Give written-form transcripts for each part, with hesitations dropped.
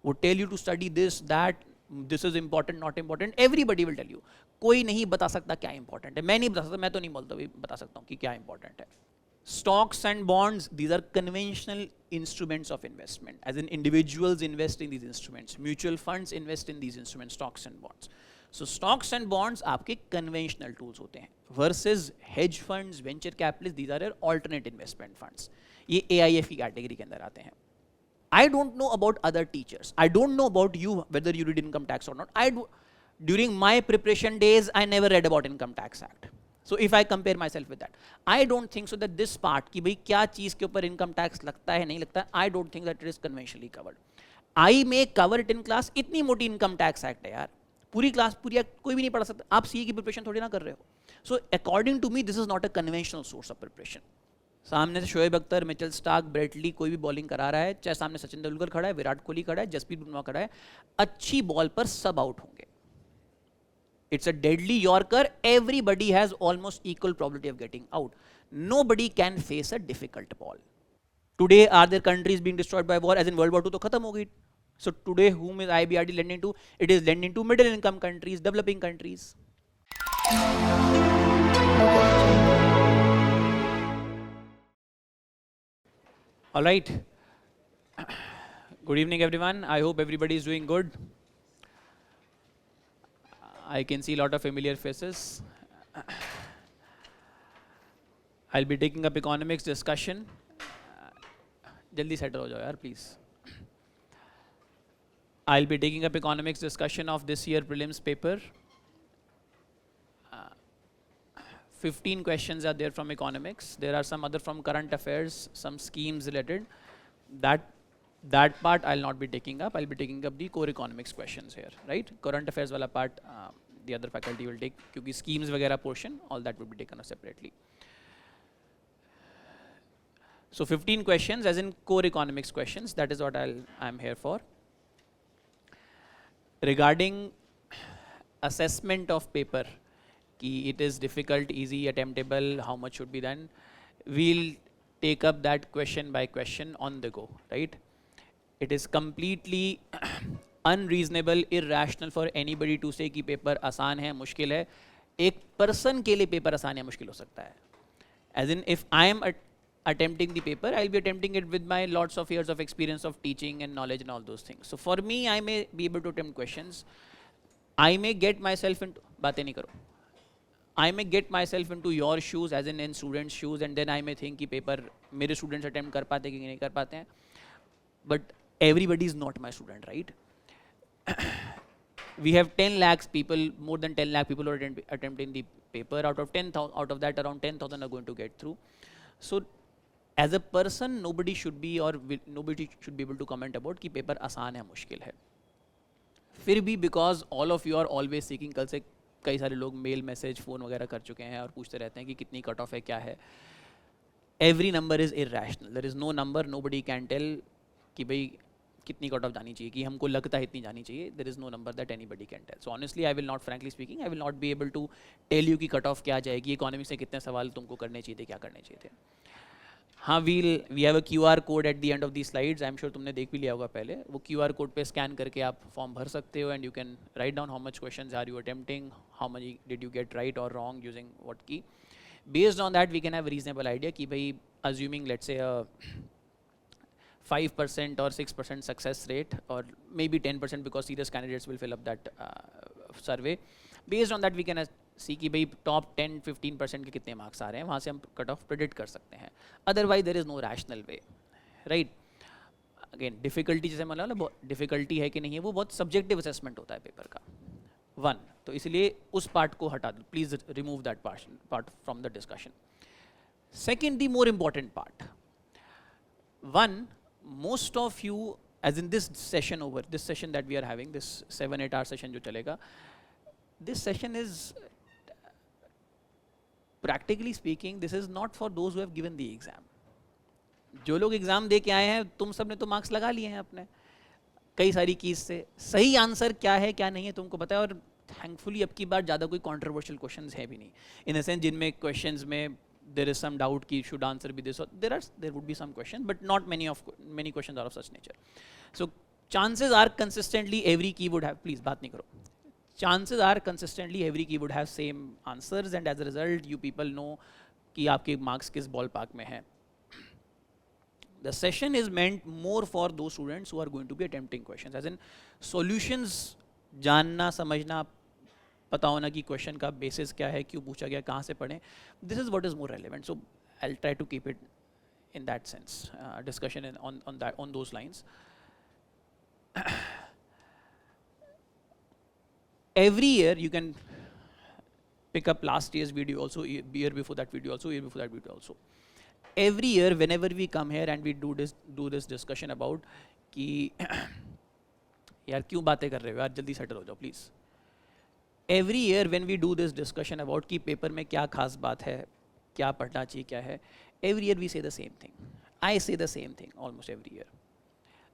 वो tell you to study this that, this is important not important, everybody will tell you. कोई नहीं बता सकता क्या इंपॉर्टेंट है. मैं नहीं बता सकता, मैं तो नहीं बोलता बता सकता हूँ कि क्या इंपॉर्टेंट है. Stocks and bonds, these are conventional instruments of investment. As in, individuals invest in these instruments. Mutual funds invest in these instruments, stocks and bonds. So stocks and bonds आपके conventional tools होते हैं. Versus hedge funds, venture capitalists, these are your alternate investment funds. ये AIF की category के अंदर आते हैं. I don't know about other teachers. I don't know about you whether you did income tax or not. During my preparation days, I never read about Income Tax Act. So if I compare myself with that, I don't think so that this part कि भाई क्या चीज़ के ऊपर income tax लगता है नहीं लगता है, I don't think that it is conventionally covered. I may cover it in class. इतनी मोटी इनकम टैक्स एक्ट है यार, पूरी क्लास पूरी कोई भी नहीं पढ़ सकता. आप सीए की प्रिपरेशन थोड़ी ना कर रहे हो. So according to me this is not a conventional source of preparation. सामने से Shoaib Akhtar, Mitchell Starc, Brett Lee कोई भी बॉलिंग करा रहा है, चाहे सामने सचिन तेंदुलकर खड़ा है, विराट कोहली खड़ा है, जसप्रीत बुमराह खड़ा है, अच्छी बॉल पर सब आउट होंगे. It's a deadly Yorker. Everybody has almost equal probability of getting out. Nobody can face a difficult ball. Today, are there countries being destroyed by war? As in World War II, तो खत्म हो गई. So today, whom is IBRD lending to? It is lending to middle income countries, developing countries. All right. Good evening, everyone. I hope everybody is doing good. I can see a lot of familiar faces. I'll be taking up economics discussion. Jaldi settle ho jao yaar, please. I'll be taking up economics discussion of this year prelims paper. 15 questions are there from economics. There are some other from current affairs, some schemes related. That part I'll not be taking up. I'll be taking up the core economics questions here, right? Current affairs wala part the other faculty will take, क्योंकि schemes वगैरह portion, all that will be taken up separately. So 15 questions as in core economics questions, that is what I'm here for. Regarding assessment of paper, कि it is difficult, easy, attemptable, how much should be done, we'll take up that question by question on the go, right? It is completely unreasonable, irrational for anybody to say कि paper आसान है, मुश्किल है. एक person के लिए paper आसान या मुश्किल हो सकता है. As in, if I am attempting the paper, I'll be attempting it with my lots of years of experience of teaching and knowledge and all those things. So for me, I may be able to attempt questions. I may get myself into बातें नहीं करो. I may get myself into your shoes, as in students' shoes, and then I may think कि paper मेरे students attempt कर पाते कि नहीं कर पाते हैं. But everybody is not my student, right? We have 10 lakhs people, more than 10 lakh people who are attempting the paper. Out of that, around 10,000 are going to get through. So as a person, nobody should be able to comment about कि paper आसान है, मुश्किल है. फिर भी because all of you are always seeking, कल से कई सारे लोग मेल, मैसेज, फ़ोन वगैरह कर चुके हैं और पूछते रहते हैं कि कितनी कट ऑफ है, क्या है. Every number is irrational. There is no number, nobody can tell कि भाई कितनी कट ऑफ जानी चाहिए, कि हमको लगता है इतनी जानी चाहिए. There is no number that anybody can tell. So honestly I will not, frankly speaking, I will not be able to tell you कि कट ऑफ क्या जाएगी, इकोनॉमिक्स से कितने सवाल तुमको करने चाहिए थे, क्या करने चाहिए थे. हाँ, we have a QR code at the end of the slides. I am sure तुमने देख भी लिया होगा पहले. वो QR कोड पे स्कैन करके आप फॉर्म भर सकते हो and you can write down how much questions are you attempting, how much did you get right और wrong using what key. Based on that we can have reasonable idea कि भाई assuming let's say a 5% or 6% success rate, or maybe 10% because serious candidates will fill up that survey. Based on that we can see कि भाई top 10-15% के कितने marks आ रहे हैं, वहाँ से हम कट ऑफ प्रेडिक्ट कर सकते हैं. Otherwise there is no rational way, right. Again difficulty, जैसे मतलब डिफिकल्टी है कि नहीं है, वो बहुत सब्जेक्टिव असेसमेंट होता है पेपर का. 1, तो इसलिए उस पार्ट को हटा दो, please remove that part from the discussion. Second, the more important part. 1, most of you, as in this session that we are having, this 7-8 hour session जो चलेगा, this session is, practically speaking, this is not for those who have given the exam. जो लोग exam दे के आए हैं, तुम सब ने तो मार्क्स लगा लिए हैं अपने कई सारी कीज से. सही आंसर क्या है क्या नहीं है तुमको पता है, और थैंकफुली अब की बार ज़्यादा कोई कॉन्ट्रोवर्शियल क्वेश्चंस है भी नहीं, इन द सेंस जिनमें क्वेश्चंस में there is some doubt कि should answer be this, or there would be some questions, but not many questions are of such nature. So chances are consistently every key would have, please बात नहीं करो, chances are consistently every key would have same answers and as a result you people know कि आपके marks किस ballpark में हैं. The session is meant more for those students who are going to be attempting questions, as in solutions जानना समझना पता होना कि क्वेश्चन का बेसिस क्या है, क्यों पूछा गया, कहाँ से पढ़ें. This is what is more relevant. So I will try to keep it in that sense, discussion on those lines. Every year you can pick up last year's video also, year before that video also, year before that video also. Every year whenever we come here and we do this discussion about कि यार क्यों बातें कर रहे हो यार, जल्दी settle हो जाओ please. Every year when we do this discussion about कि पेपर में क्या खास बात है, क्या पढ़ना चाहिए, क्या है, every year we say the same thing. I say the same thing almost every year.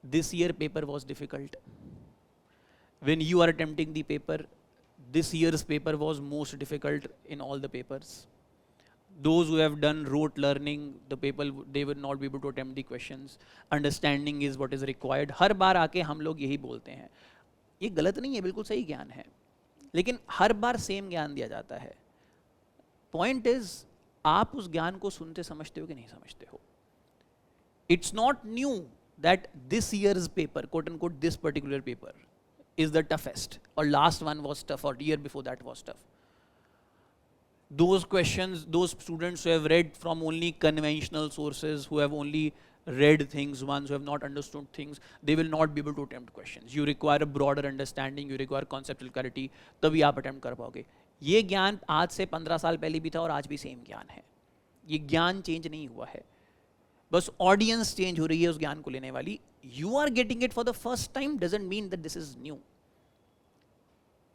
This year paper was difficult. When you are attempting the paper, this year's paper was most difficult in all the papers. Those who have done rote learning, the people, they will not be able to attempt the questions. Understanding is what is required. हर बार आके हम लोग यही बोलते हैं. ये गलत नहीं है, बिल्कुल सही ज्ञान है, लेकिन हर बार सेम ज्ञान दिया जाता है. पॉइंट इज आप उस ज्ञान को सुनते समझते हो कि नहीं समझते हो. It's not new that this year's paper, quote and quote this particular paper is the toughest, और लास्ट वन वाज टफ, और year before that was tough. Those questions, those students who have read from only conventional sources, who have only read things once, who have not understood things, they will not be able to attempt questions. You require a broader understanding, you require conceptual clarity, तभी आप attempt कर पाओगे. ये ज्ञान आज से 15 साल पहले भी था और आज भी सेम ज्ञान है. ये ज्ञान चेंज नहीं हुआ है, बस ऑडियंस चेंज हो रही है उस ज्ञान को लेने वाली. You are getting it for the first time doesn't mean that this is new.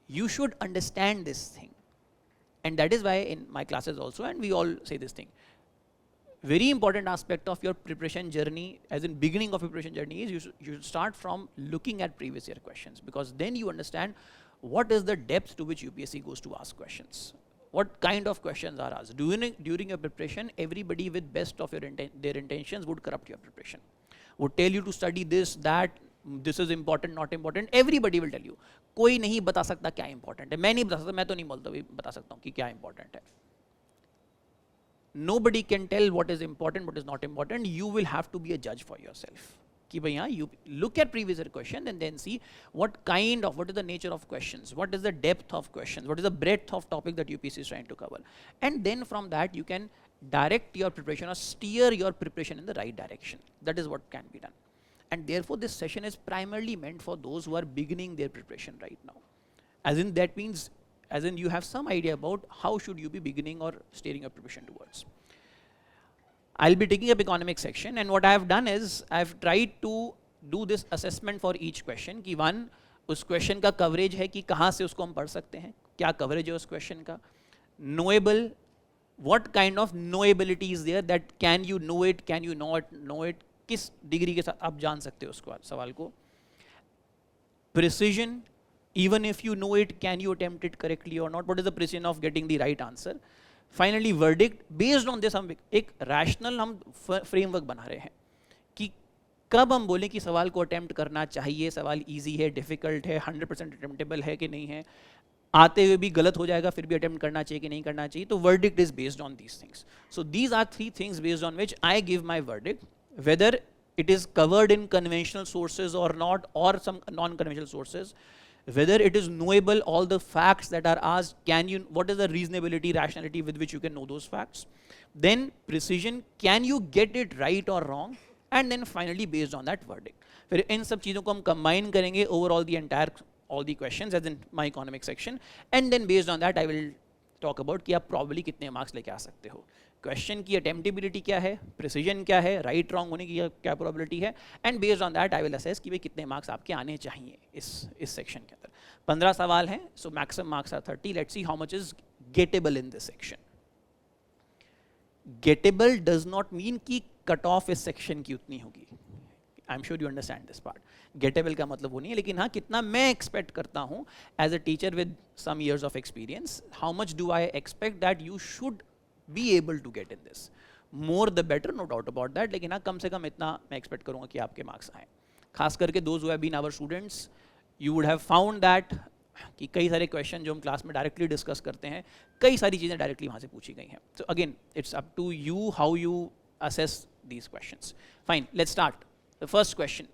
You should understand this thing, and that is why in my classes also, and we all say this thing, very important aspect of your preparation journey, as in beginning of preparation journey, is you should start from looking at previous year questions, because then you understand what is the depth to which UPSC goes to ask questions, what kind of questions are asked. During your preparation, everybody with best of their intentions would corrupt your preparation, would tell you to study this, that, this is important, not important. Everybody will tell you. कोई नहीं बता सकता क्या important है. मैं नहीं बता सकता, मैं तो नहीं बता सकता हूँ कि क्या important है. Nobody can tell what is important, what is not important. You will have to be a judge for yourself. कि भाई हाँ, you look at previous year question and then see what is the nature of questions, what is the depth of questions, what is the breadth of topic that UPSC is trying to cover, and then from that you can direct your preparation or steer your preparation in the right direction. That is what can be done. And therefore this session is primarily meant for those who are beginning their preparation right now. As in that means, as in you have some idea about how should you be beginning or steering your preparation towards. I'll be taking up economic section, and what I have done is I've tried to do this assessment for each question कि one, उस question का coverage है कि कहाँ से उसको हम पढ़ सकते हैं, क्या coverage है उस question का, knowable, what kind of knowability is there, that can you know it, can you not know it, किस डिग्री के साथ आप जान सकते हो उसको सवाल को. Precision, even if you know it, can you attempt it correctly or not, what is the precision of getting the right answer. Finally verdict, based on this हम एक rational हम framework बना रहे हैं कि कब हम बोलें कि सवाल को attempt करना चाहिए, सवाल easy है, difficult है, 100% attemptable है कि नहीं है, आते हुए भी गलत हो जाएगा फिर भी attempt करना चाहिए कि नहीं करना चाहिए. तो verdict is based on these things. So these are 3 things based on which I give my verdict, whether it is covered in conventional sources or not, or some non-conventional sources, whether it is knowable, all the facts that are asked, what is the reasonability, rationality with which you can know those facts, then precision, can you get it right or wrong, and then finally based on that verdict. फिर इन सब चीज़ों को हम combine करेंगे overall the entire, all the questions as in my economic section, and then based on that I will talk about कि आप probably कितने marks लेके आ सकते हो, क्वेश्चन की अटेम्प्टेबिलिटी क्या है, प्रिसीजन क्या है, राइट रॉन्ग होने की क्या प्रोबेबिलिटी है, and based on that I will assess कि भाई कितने मार्क्स आपके आने चाहिए इस सेक्शन के अंदर. 15 सवाल हैं, so maximum marks are 30. Let's see how much is gettable in this section. Gettable does not mean कि कट ऑफ इस सेक्शन की उतनी होगी. I am sure you understand this part. Gettable का मतलब वो नहीं है, लेकिन हाँ कितना मैं एक्सपेक्ट करता हूँ as a teacher with some years of experience, how much do I expect that you should be able to get in this. More the better, no doubt about that, लेकिन हाँ कम से कम इतना मैं एक्सपेक्ट करूँगा कि आपके मार्क्स आए. खास करके those who have been our students, you would have found that कि कई सारे क्वेश्चन जो हम क्लास में डायरेक्टली डिस्कस करते हैं, कई सारी चीज़ें डायरेक्टली वहाँ से पूछी गई हैं. So again it's up to you how you assess these questions. Fine, let's start. The first question.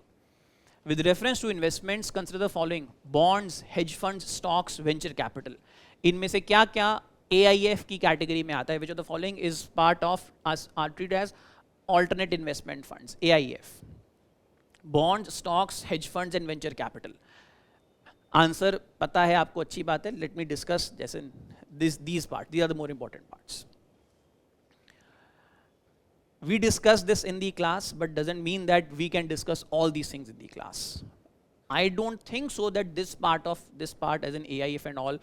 With reference to investments, consider the following: bonds, hedge funds, stocks, venture capital. इनमें से क्या क्या AIF की category में आता है? Which of the following is part of us are treated as alternate investment funds? AIF. Bonds, stocks, hedge funds and venture capital. Answer पता है आपको, अच्छी बात है. Let me discuss जैसे these parts. These are the more important parts. We discuss this in the class, but doesn't mean that we can discuss all these things in the class. I don't think so that this part as an AIF and all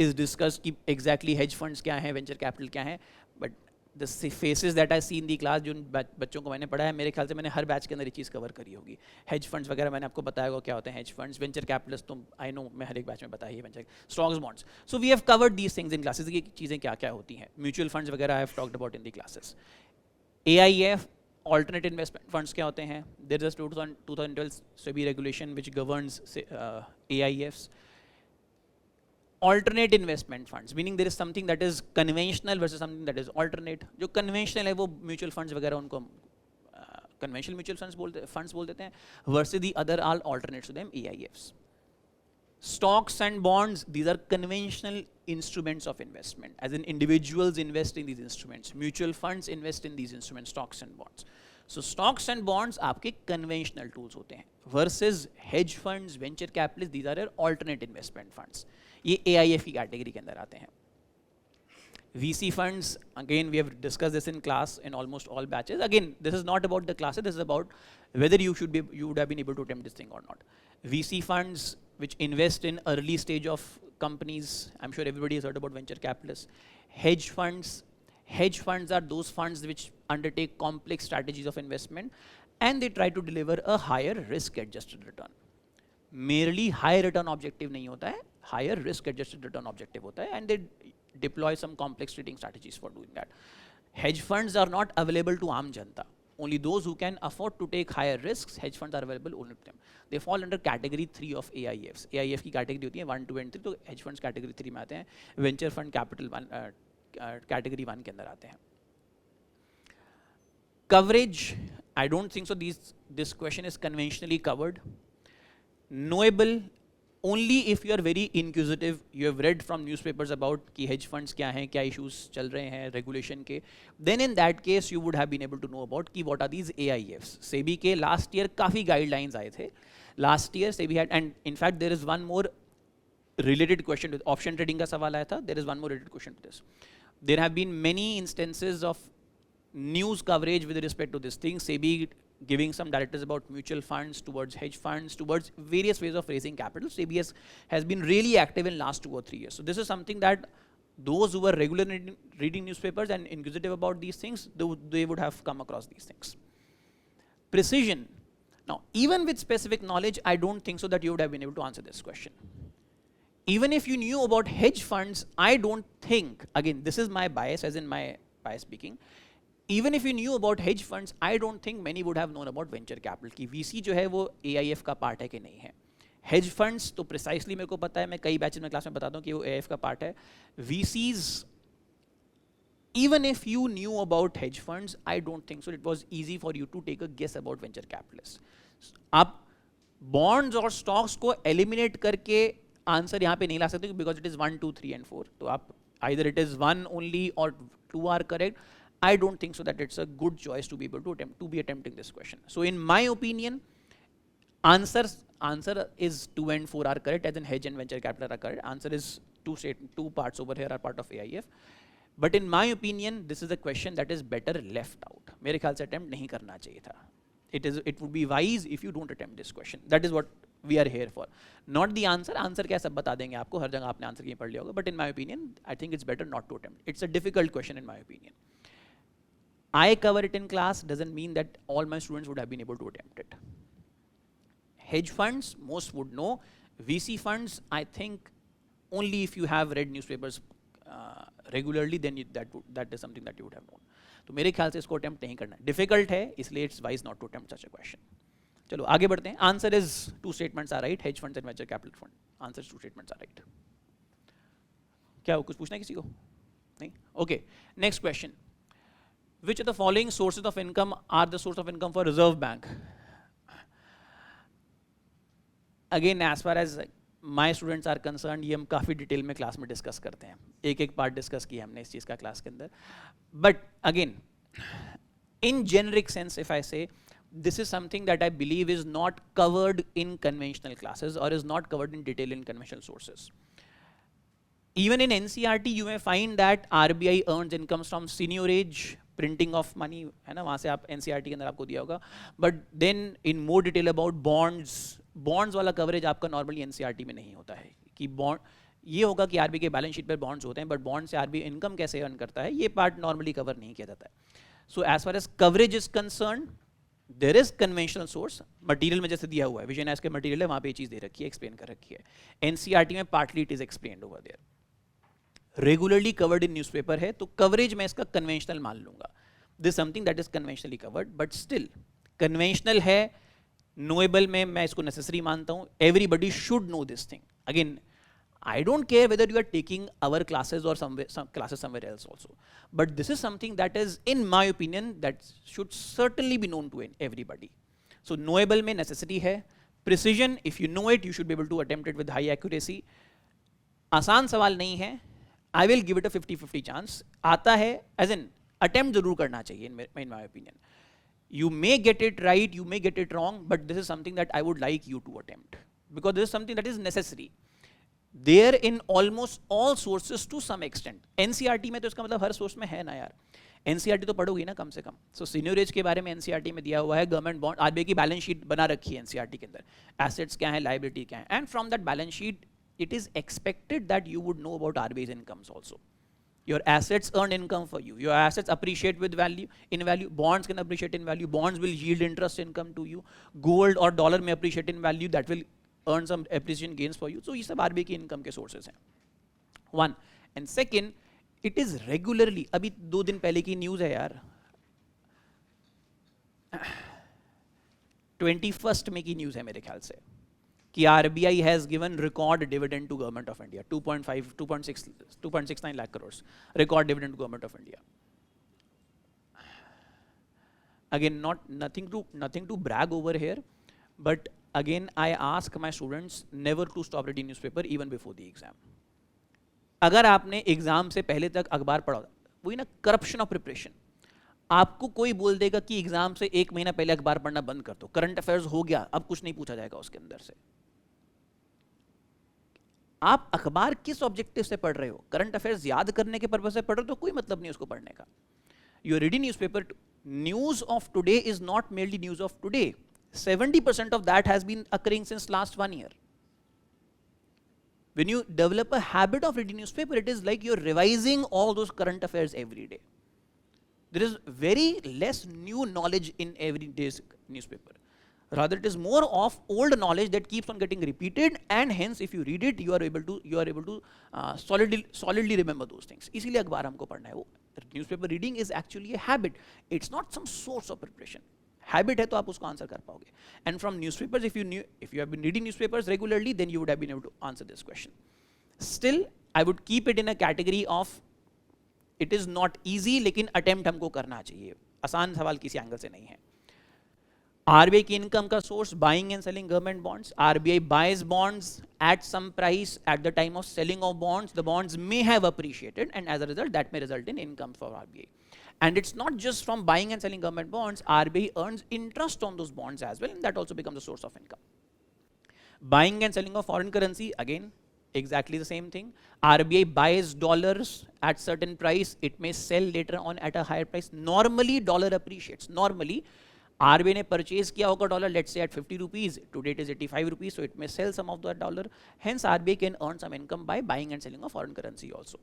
is discussed कि exactly hedge funds क्या हैं, venture capital क्या हैं, but the faces that I see in the class, जो बच्चों को मैंने पढ़ा है, मेरे ख्याल से मैंने हर बैच के अंदर ये चीज़ कवर करी होगी. hedge funds वगैरह मैंने आपको बताया होगा क्या होते हैं hedge funds, venture capitalists तो I know मैं हर एक बैच में बताया ही venture, stocks, bonds. So we have covered these things in classes. ये चीज़ें क्या क्या होती हैं, mutual funds वगैरह I have talked about in the classes. AIF, alternate investment funds क्या होते हैं? There is a 2012 SEBI regulation which governs AIFs. Alternate investment funds, meaning there is something that is conventional versus something that is alternate. जो conventional है वो mutual funds वगैरह उनको conventional mutual funds बोल देते हैं, versus the other are alternates to them, AIFs. Stocks and bonds, these are conventional instruments of investment, as in individuals invest in these instruments, mutual funds invest in these instruments, stocks and bonds. So stocks and bonds आपके conventional tools होते हैं, versus hedge funds, venture capitalists, these are your alternate investment funds. ये AIF की category के अंदर आते हैं. VC funds, again we have discussed this in class in almost all batches. Again, this is not about the classes, this is about whether you would have been able to attempt this thing or not. VC funds which invest in early stage of companies. I'm sure everybody has heard about venture capitalists. Hedge funds are those funds which undertake complex strategies of investment and they try to deliver a higher risk adjusted return. Merely high return objective नहीं होता है, higher risk adjusted return objective होता है, and they deploy some complex trading strategies for doing that. Hedge funds are not available to आम जनता. Only those who can afford to take higher risks, hedge funds are available only to them. They fall under category 3 of AIFs. AIF की category होती है 1, 2 and 3, तो hedge funds category 3 में आते हैं. Venture fund capital 1 category 1 के अंदर आते हैं. Coverage, I don't think so. This question is conventionally covered. Knowable only if you are very inquisitive, you have read from newspapers about कि hedge funds क्या हैं, क्या issues चल रहे हैं regulation के, then in that case you would have been able to know about कि what are these AIFs. SEBI के last year काफ़ी guidelines आए थे. Last year SEBI had, and in fact there is one more related question with option trading का सवाल आया था. There is one more related question to this. There have been many instances of news coverage with respect to this thing. SEBI giving some directives about mutual funds, towards hedge funds, towards various ways of raising capital. SEBI has been really active in last 2 or 3 years. So this is something that those who were regularly reading newspapers and inquisitive about these things, they would have come across these things. Precision. Now, even with specific knowledge, I don't think so that you would have been able to answer this question. Even if you knew about hedge funds, I don't think, again, this is my bias, as in my bias speaking, even if you knew about hedge funds, I don't think many would have known about venture capital. कि VC जो है वो AIF का part है कि नहीं है. Hedge funds तो precisely मेरे को पता है, मैं कई बैचेस में क्लास में बताता हूँ कि वो AIF का पार्ट है. VCs, even if you knew about hedge funds, I don't think so it was easy for you to take a guess about venture capitalists. आप bonds और stocks को eliminate करके आंसर यहाँ पे नहीं ला सकते because it is 1, 2, 3 and 4. तो आप either it is 1 only or 2 are correct. I don't think so that it's a good choice to be able to attempting this question. So in my opinion, answer is 2 and 4 are correct, as in hedge and venture capital are correct. Answer is two parts over here are part of AIF. But in my opinion, this is a question that is better left out. मेरे ख्याल से attempt नहीं करना चाहिए था. It would be wise if you don't attempt this question. That is what we are here for. Not the answer. Answer क्या सब बता देंगे आपको, हर जगह आपने answer कहीं पढ़ लिया होगा. But in my opinion, I think it's better not to attempt. It's a difficult question in my opinion. I cover it in class doesn't mean that all my students would have been able to attempt it. Hedge funds, most would know. VC funds, I think only if you have read newspapers regularly, then that is something that you would have known. तो मेरे ख्याल से इसको attempt नहीं करना. Difficult है, इसलिए it's wise not to attempt such a question. चलो आगे बढ़ते हैं. Answer is 2 statements are right. Hedge funds and venture capital fund. Answer 2 statements are right. क्या हो, कुछ पूछना है किसी को? नहीं. Okay, next question. Which of the following sources of income are the source of income for Reserve Bank? Again, as far as my students are concerned, ये हम काफ़ी डिटेल में क्लास में डिस्कस करते हैं. एक एक पार्ट डिस्कस किया हमने इस चीज़ का क्लास के अंदर. But again, in generic sense, if I say, this is something that I believe is not covered in conventional classes or is not covered in detail in conventional sources. Even in NCERT, you may find that RBI earns incomes from seigniorage, printing of money, है ना, वहाँ से आप NCERT के अंदर आपको दिया होगा. But then in more detail about bonds वाला coverage आपका normally NCERT में नहीं होता है. कि bond ये होगा कि RBI के बैलेंस शीट पर bonds होते हैं, but bond से RBI इनकम कैसे अर्न करता है, ये पार्ट नॉर्मली कवर नहीं किया जाता है. So as far as coverage is concerned, there is conventional source. Material में जैसे दिया हुआ है, विजय नायस के मटीरियल है, वहाँ पे ये चीज़ दे रखी है, एक्सप्लेन कर रखी है. NCERT में partly it is explained over there. Regularly covered in newspaper है, तो कवरेज मैं इसका कन्वेंशनल मान लूंगा. This something that is conventionally covered, but still conventional है, नोएबल में मैं इसको नेसेसरी मानता हूं. Everybody should know this thing. Again, I don't care whether you are taking our classes or some classes somewhere else also, but this is something that is, in my opinion, that should certainly be known to everybody. So knowable में necessity है. Precision, if you know it, you should be able to attempt it with high accuracy. आसान सवाल नहीं है. I will give it a 50-50 chance. आता है, as in attempt जरूर करना चाहिए in my opinion. You may get it right, you may get it wrong, but this is something that I would like you to attempt, because this is something that is necessary. There in almost all sources to some extent. NCERT में तो इसका मतलब हर source में है ना यार. NCERT तो पढ़ोगी ना कम से कम. So seigniorage के बारे में NCERT में दिया हुआ है. गवर्नमेंट बॉन्ड, RBI की बैलेंस शीट बना रखी है NCERT के अंदर. एसेट्स क्या है, लाइबिलिटी क्या है, and from that balance sheet it is expected that you would know about RBI's incomes also. Your assets earn income for you. Your assets appreciate with value, in value. Bonds can appreciate in value. Bonds will yield interest income to you. Gold or dollar may appreciate in value. That will earn some appreciation gains for you. So ये सब RBI की income के sources हैं. One. And second, it is regularly, अभी 2 दिन पहले की news है यार, 21st में की news है मेरे ख्याल से, कि RBI has given record dividend to Government of India, 2.69 lakh crores record dividend to Government of India. Again, nothing to brag over here, but again I ask my students never to stop reading newspaper even before the exam. अगर आपने exam से पहले तक अखबार पढ़ा, वही ना corruption of preparation. आपको कोई बोल देगा कि एग्जाम से 1 महीना पहले अखबार पढ़ना बंद कर दो, करंट अफेयर्स हो गया, अब कुछ नहीं पूछा जाएगा उसके अंदर से. आप अखबार किस ऑब्जेक्टिव से पढ़ रहे हो? करंट अफेयर्स याद करने के पर्पज से पढ़ रहे हो तो कोई मतलब नहीं उसको पढ़ने का. You are reading newspaper. News of today is not merely news of today. 70% of that has been occurring since last 1 year. When you develop a habit of reading newspaper, it is like you're revising all those current affairs every day. There is very less new knowledge in every day's newspaper. Rather, it is more of old knowledge that keeps on getting repeated, and hence, if you read it, you are able to solidly remember those things. इसीलिए अखबार हमको पढ़ना है. वो newspaper reading is actually a habit. It's not some source of preparation. Habit है तो आप उसको आंसर कर पाओगे. And from newspapers, if you have been reading newspapers regularly, then you would have been able to answer this question. Still, I would keep it in a category of it is not easy, लेकिन attempt हमको करना चाहिए. आसान सवाल किसी angle से नहीं है. RBI की इनकम का source, buying and selling government bonds. RBI buys bonds at some price at the time of selling of bonds. The bonds may have appreciated, and as a result, that may result in income for RBI. And it's not just from buying and selling government bonds. RBI earns interest on those bonds as well, and that also becomes a source of income. Buying and selling of foreign currency, again, exactly the same thing. RBI buys dollars at certain price. It may sell later on at a higher price. Normally, dollar appreciates. Normally, RBI ने purchase किया होगा dollar, let's say at 50 rupees. Today it is 85 rupees, so it may sell some of that dollar. Hence, RBI can earn some income by buying and selling of foreign currency also.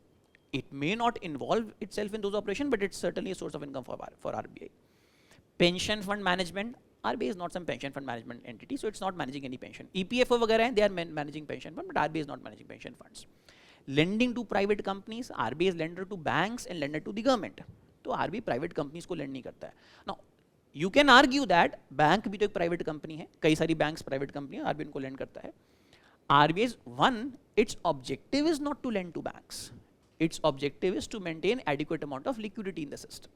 It may not involve itself in those operations, but it's certainly a source of income for RBI. Pension fund management. RBI is not some pension fund management entity, so it's not managing any pension. EPFO वगैरह हैं, they are managing pension fund, but RBI is not managing pension funds. Lending to private companies. RBI is lender to banks and lender to the government. तो RBI private companies को lend नहीं करता है. Now, you can argue that bank भी तो एक private company है, कई सारी बैंक्स प्राइवेट कंपनी है, आरबीआई उनको लेंड करता है. RBI's one, its objective is not to lend to banks. Its objective is to maintain adequate amount of liquidity in the system.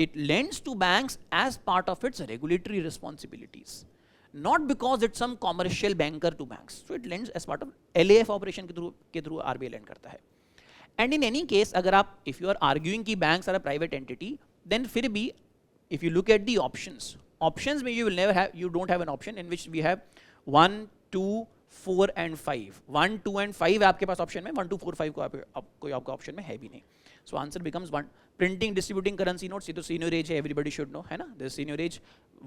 It lends to banks as part of its regulatory responsibilities, not because it's some commercial banker to banks. So it lends as part of LAF operation के through RBI lend करता है. And in any case, अगर आप if you are arguing कि banks are a private entity, then फिर भी if you look at the options में you will never have, you don't have an option in which we have 1, 2, 4 and 5. 1, 2 and 5 आपके पास option में, 1, 2, 4, 5 को कोई आपका option में है भी नहीं. So answer becomes 1. Printing distributing currency notes, ये तो सीनियरेज है, एवरीबडी शुड नो, है ना. This seigniorage.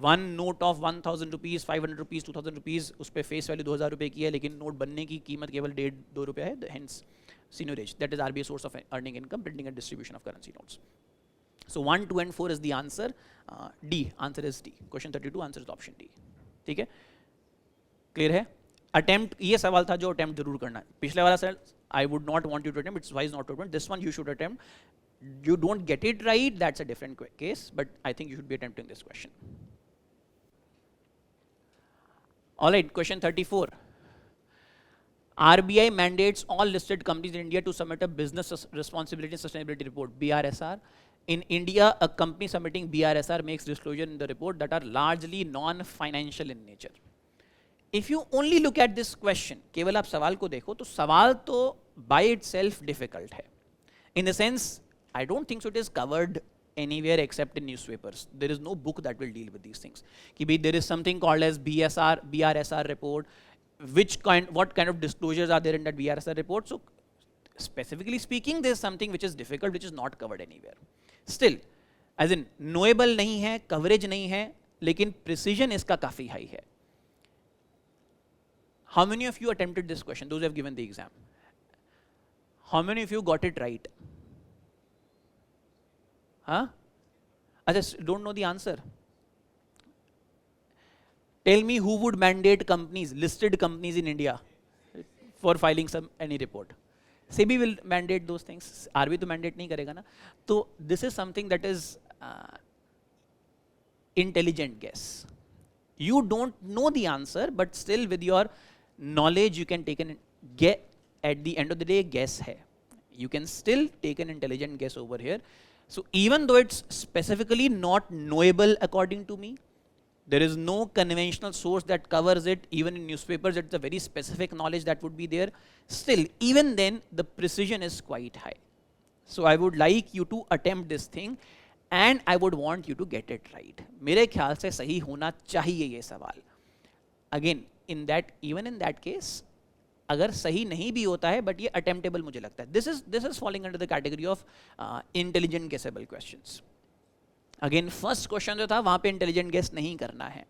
1 note of 1000 rupees, 500 rupees, 2000 rupees, उस पर फेस वैल्यू 2000 रुपये की है, लेकिन नोट बनने की कीमत केवल 1.5-2 रुपये है. Hence seigniorage, that is RBI source of earning income, printing and distribution of currency notes. So 1, 2 and 4 is the answer. D, answer is D. Question 32, answer is option D. ठीक है, क्लियर है. Attempt, ये सवाल था जो attempt जरूर करना है. पिछले वाला sir I would not want you to attempt, it's wise not to attempt. This one you should attempt. You don't get it right, that's a different case, but I think you should be attempting this question. All right, question 34. RBI mandates all listed companies in India to submit a business responsibility and sustainability report, BRSR. In India, a company submitting BRSR makes disclosure in the report that are largely non-financial in nature. If you only look at this question, केवल आप सवाल को देखो तो सवाल तो by itself difficult है. In the sense, I don't think so it is covered anywhere except in newspapers. There is no book that will deal with these things. कि भाई there is something called as BRSR report. What kind of disclosures are there in that BRSR report? So specifically speaking, there is something which is difficult, which is not covered anywhere. Still, as in knowable नहीं है, coverage नहीं है, लेकिन precision इसका काफी high है. How many of you attempted this question? Those who have given the exam. How many of you got it right? Huh? I just don't know the answer. Tell me who would mandate companies, listed companies in India, for filing any report. SEBI will mandate those things. RBI तो mandate नहीं करेगा ना. तो this is something that is intelligent guess. You don't know the answer, but still with your knowledge you can take an guess. At the end of the day, guess है. You can still take an intelligent guess over here. So even though it's specifically not knowable according to me, there is no conventional source that covers it. Even in newspapers, it's a very specific knowledge that would be there. Still, even then, the precision is quite high. So I would like you to attempt this thing, and I would want you to get it right. मेरे ख्याल से सही होना चाहिए ये सवाल. Again, even in that case, अगर सही नहीं भी होता है, but ये attemptable मुझे लगता है. This is falling under the category of intelligent guessable questions. Again, first question जो था वहाँ पे intelligent guess नहीं करना है.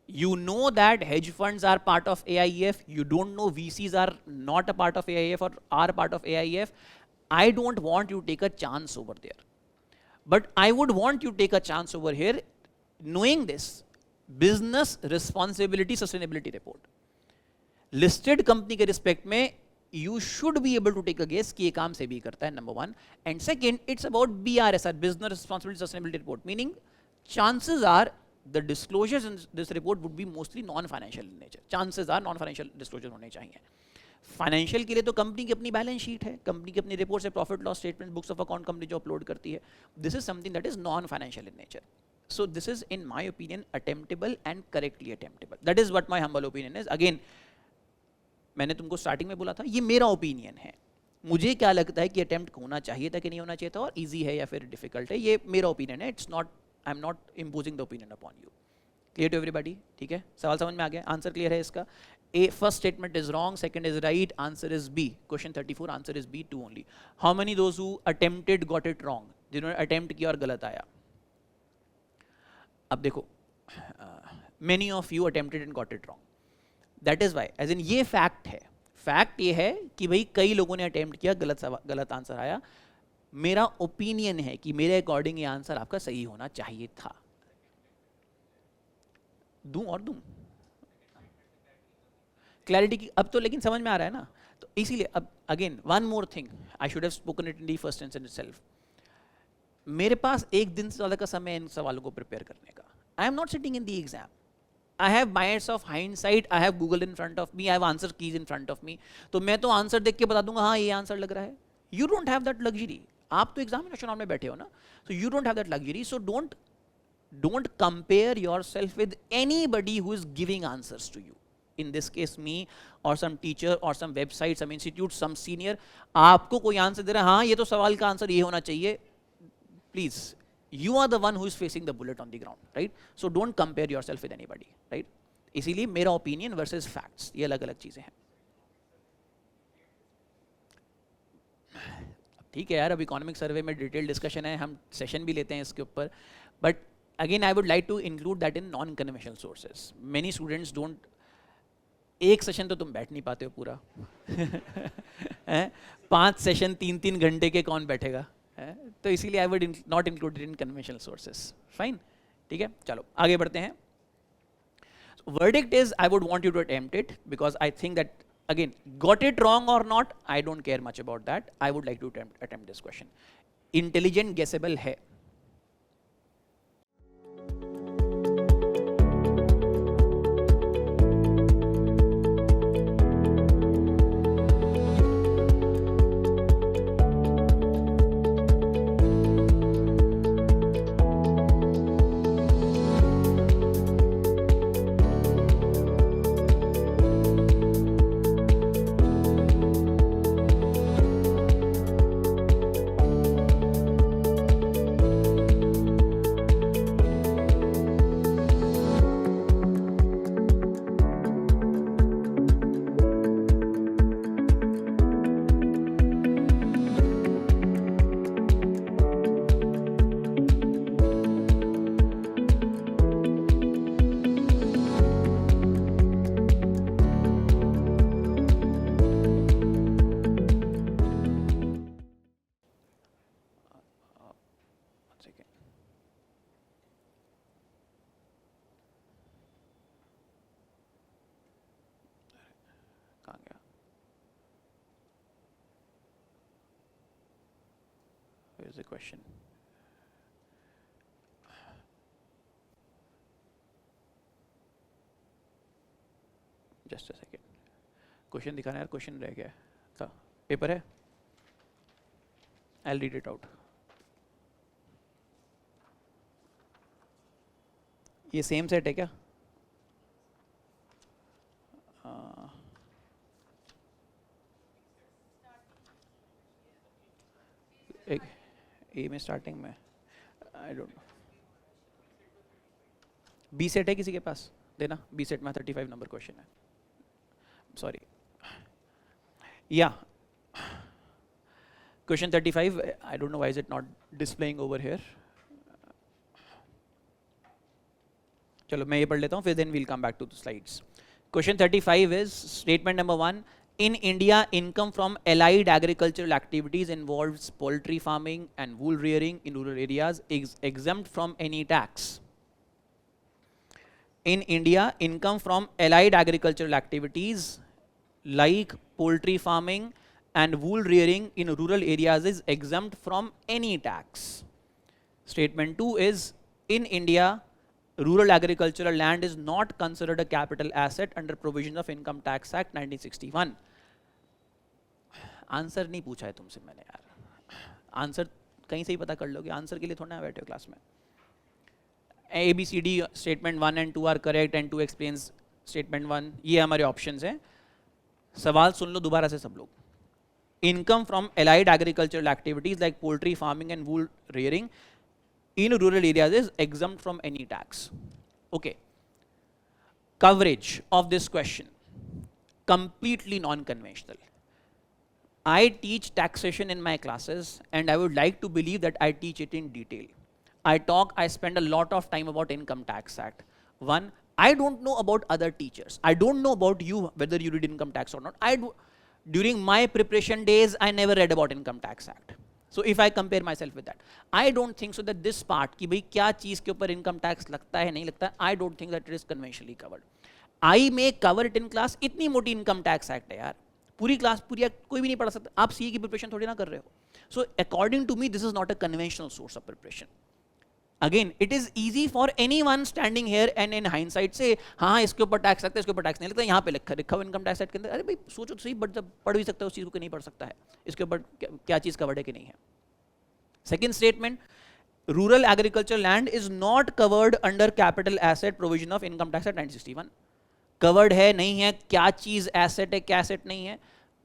You know that hedge funds are part of AIF. You don't know VCs are not a part of AIF or are part of AIF. I don't want you to take a chance over there. But I would want you to take a chance over here knowing this. Business responsibility sustainability report. Listed company के respect में you should be able to take a guess कि ये काम SEBI करता है, number one. And second, it's about BRSR, Business Responsibility Sustainability Report, meaning chances are the disclosures in this report would be mostly non-financial in nature. Chances are non-financial disclosures होने चाहिए. Financial के लिए तो company की अपनी balance sheet है, company की अपनी रिपोर्ट है, profit loss statement, books of account company जो अपलोड करती है. This is something that is non financial in nature. So this is in my opinion attemptable and correctly attemptable. That is what my humble opinion is. Again, मैंने तुमको starting में बोला था ये मेरा ओपिनियन है, मुझे क्या लगता है कि अटेम्प्ट होना चाहिए था कि नहीं होना चाहिए था, और इजी है या फिर डिफिकल्ट है, ये मेरा ओपिनियन है. It's not, I am not imposing the opinion upon you. Clear to everybody? ठीक है, सवाल समझ में आ गया? आंसर क्लियर है इसका? A, first statement is wrong, second is right, answer is B. Question 34, answer is B, 2 only. How many those who attempted got it wrong? जिन्होंने attempt किया और गलत आया? अब देखो, many of you attempted and got it wrong. That is why, as in ये fact है. Fact ये है कि भाई कई लोगों ने अटेम्प्ट किया, गलत आंसर आया. मेरा ओपिनियन है कि मेरे अकॉर्डिंग ये आंसर आपका सही होना चाहिए था. दूं और दूं क्लैरिटी की अब तो, लेकिन समझ में आ रहा है ना. तो इसीलिए अब again one more thing, I should have spoken it in the first instance itself. मेरे पास एक दिन से ज़्यादा का समय इन सवालों को प्रिपेयर करने का. I am not sitting in the exam. I have bias of hindsight, I have Google in front of me, I have answer keys in front of me. तो मैं तो आंसर देख के बता दूंगा हाँ ये आंसर लग रहा है. You don't have that luxury. आप तो एग्जामिनेशन हॉल में बैठे हो ना. So you don't have that luxury. So don't compare yourself with anybody who is giving answers to you. In this case me or some teacher or some website, some institute, some senior. आपको कोई answer दे रहा है हाँ ये तो सवाल का answer ये होना चाहिए. Please. You are the one who is facing the bullet on the ground, right? So don't compare yourself with anybody, right? इसीलिए मेरा opinion versus facts ये अलग अलग चीजें हैं. ठीक है यार, अब इकोनॉमिक सर्वे में डिटेल डिस्कशन है, हम सेशन भी लेते हैं इसके ऊपर, but again I would like to include that in non conventional sources. Many students don't, एक सेशन तो तुम बैठ नहीं पाते हो पूरा. 5 सेशन 3-3 घंटे के कौन बैठेगा? तो इसीलिए आई would not include in conventional sources. Fine, ठीक है, चलो आगे बढ़ते हैं. Verdict is I would want you to attempt it because I think that again got it wrong or not I don't care much about that. I would like to attempt this question. Intelligent guessable है. Where's the question? Just a second. Question दिखाना यार, question रह गया था. Paper है, I'll read it out. ये same set है क्या? एक ए में स्टार्टिंग में I don't know. B set है किसी के पास? देना. बी सेट में 35 नंबर क्वेश्चन है. सॉरी, या question 35. I don't know why is it not displaying over here. चलो मैं ये पढ़ लेता हूँ, फिर then we'll come back to the slides. Question 35 is statement number 1. In India, income from allied agricultural activities involves poultry farming and wool rearing in rural areas is exempt from any tax. In India, income from allied agricultural activities like poultry farming and wool rearing in rural areas is exempt from any tax. Statement 2 is, in India, rural agricultural land is not considered a capital asset under provisions of Income Tax Act 1961. Answer नहीं पूछा है तुमसे मैंने यार. Answer कहीं से ही पता कर लोगे, आंसर के लिए थोड़ा ना बैठे हो क्लास में. ABCD statement 1 and 2 are correct and 2 explains statement 1. ये हमारे ऑप्शंस हैं. सवाल सुन लो दोबारा से सब लोग. Income from allied agricultural activities like poultry farming and wool rearing in rural areas is exempt from any tax. Okay. Coverage of this question, completely non-conventional. I teach taxation in my classes and I would like to believe that I teach it in detail. I spend a lot of time about Income Tax Act. One, I don't know about other teachers. I don't know about you, whether you did income tax or not. During my preparation days, I never read about Income Tax Act. So if I compare myself with that, I don't think so that this part कि भाई क्या चीज के ऊपर income tax लगता है नहीं लगता है, I don't think that it is conventionally covered. I may cover it in class. इतनी मोटी Income Tax Act है यार, पूरी क्लास पूरी कोई भी नहीं पढ़ा सकता. आप सीए की प्रिपरेशन थोड़ी ना कर रहे हो. So according to me, this is not a conventional source of preparation. Again it is easy for any one standing here and in hindsight से हाँ इसके ऊपर टैक्स लगता है, इसके ऊपर टैक्स नहीं लगता, यहाँ पे लिखा लिखा हुआ इनकम टैक्स एक्ट के अंदर, अरे भाई सोचो तो सही, बट जब पढ़ भी सकता है उस चीज को नहीं पढ़ सकता है, इसके ऊपर क्या चीज कवर्ड है कि नहीं है. Second statement, rural agriculture land is not covered under capital asset provision of income tax act 1961. Covered है नहीं है, क्या चीज एसेट है क्या एसेट नहीं है.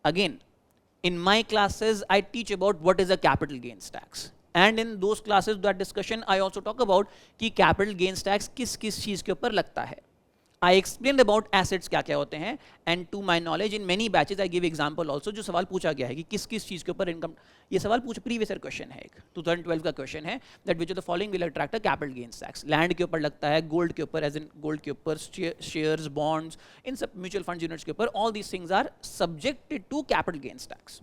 Again in my classes I teach about what is a capital gains tax, and in those classes that discussion I also talk about कि capital gains tax किस किस चीज के ऊपर लगता है. I explained about assets क्या क्या होते हैं, and to my knowledge in many batches I give example also. जो सवाल पूछा गया है कि किस किस चीज के ऊपर इनकम, ये सवाल पूछ प्रीवियस ईयर क्वेश्चन है, एक 2012 का क्वेश्चन है, that which of the following will attract a capital gains tax. Land के ऊपर लगता है, गोल्ड के ऊपर, एज इन गोल्ड के ऊपर, शेयर्स, बॉन्ड्स, इन सब म्यूचुअल फंड यूनिट्स के ऊपर, all these things are subjected to capital gains tax.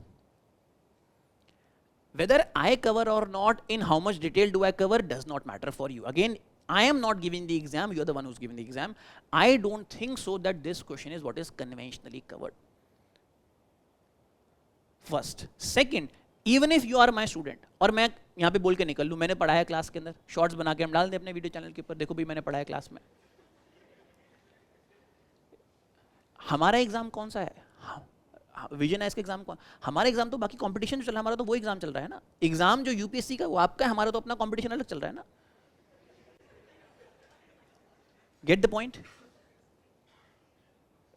Whether I cover or not, in how much detail do I cover, does not matter for you. Again, I am not giving the exam, you are the one who's giving the exam. I don't think so that this question is what is conventionally covered. First. Second, even if you are my student, और मैं यहाँ पे बोल के निकल लूँ मैंने पढ़ाया क्लास के अंदर, शॉर्ट्स बना के हम डाल दें अपने वीडियो चैनल के ऊपर, देखो भी मैंने पढ़ाया क्लास में. हमारा एग्जाम कौन सा है? विजन है इसका एग्जाम कौन? हमारा एग्जाम तो बाकी कंपटीशन चल रहा है, हमारा तो वो एग्जाम चल रहा है ना. एग्जाम जो यूपीएससी का वो आपका है, हमारा तो अपना कंपटीशन अलग चल रहा है ना. Get the point?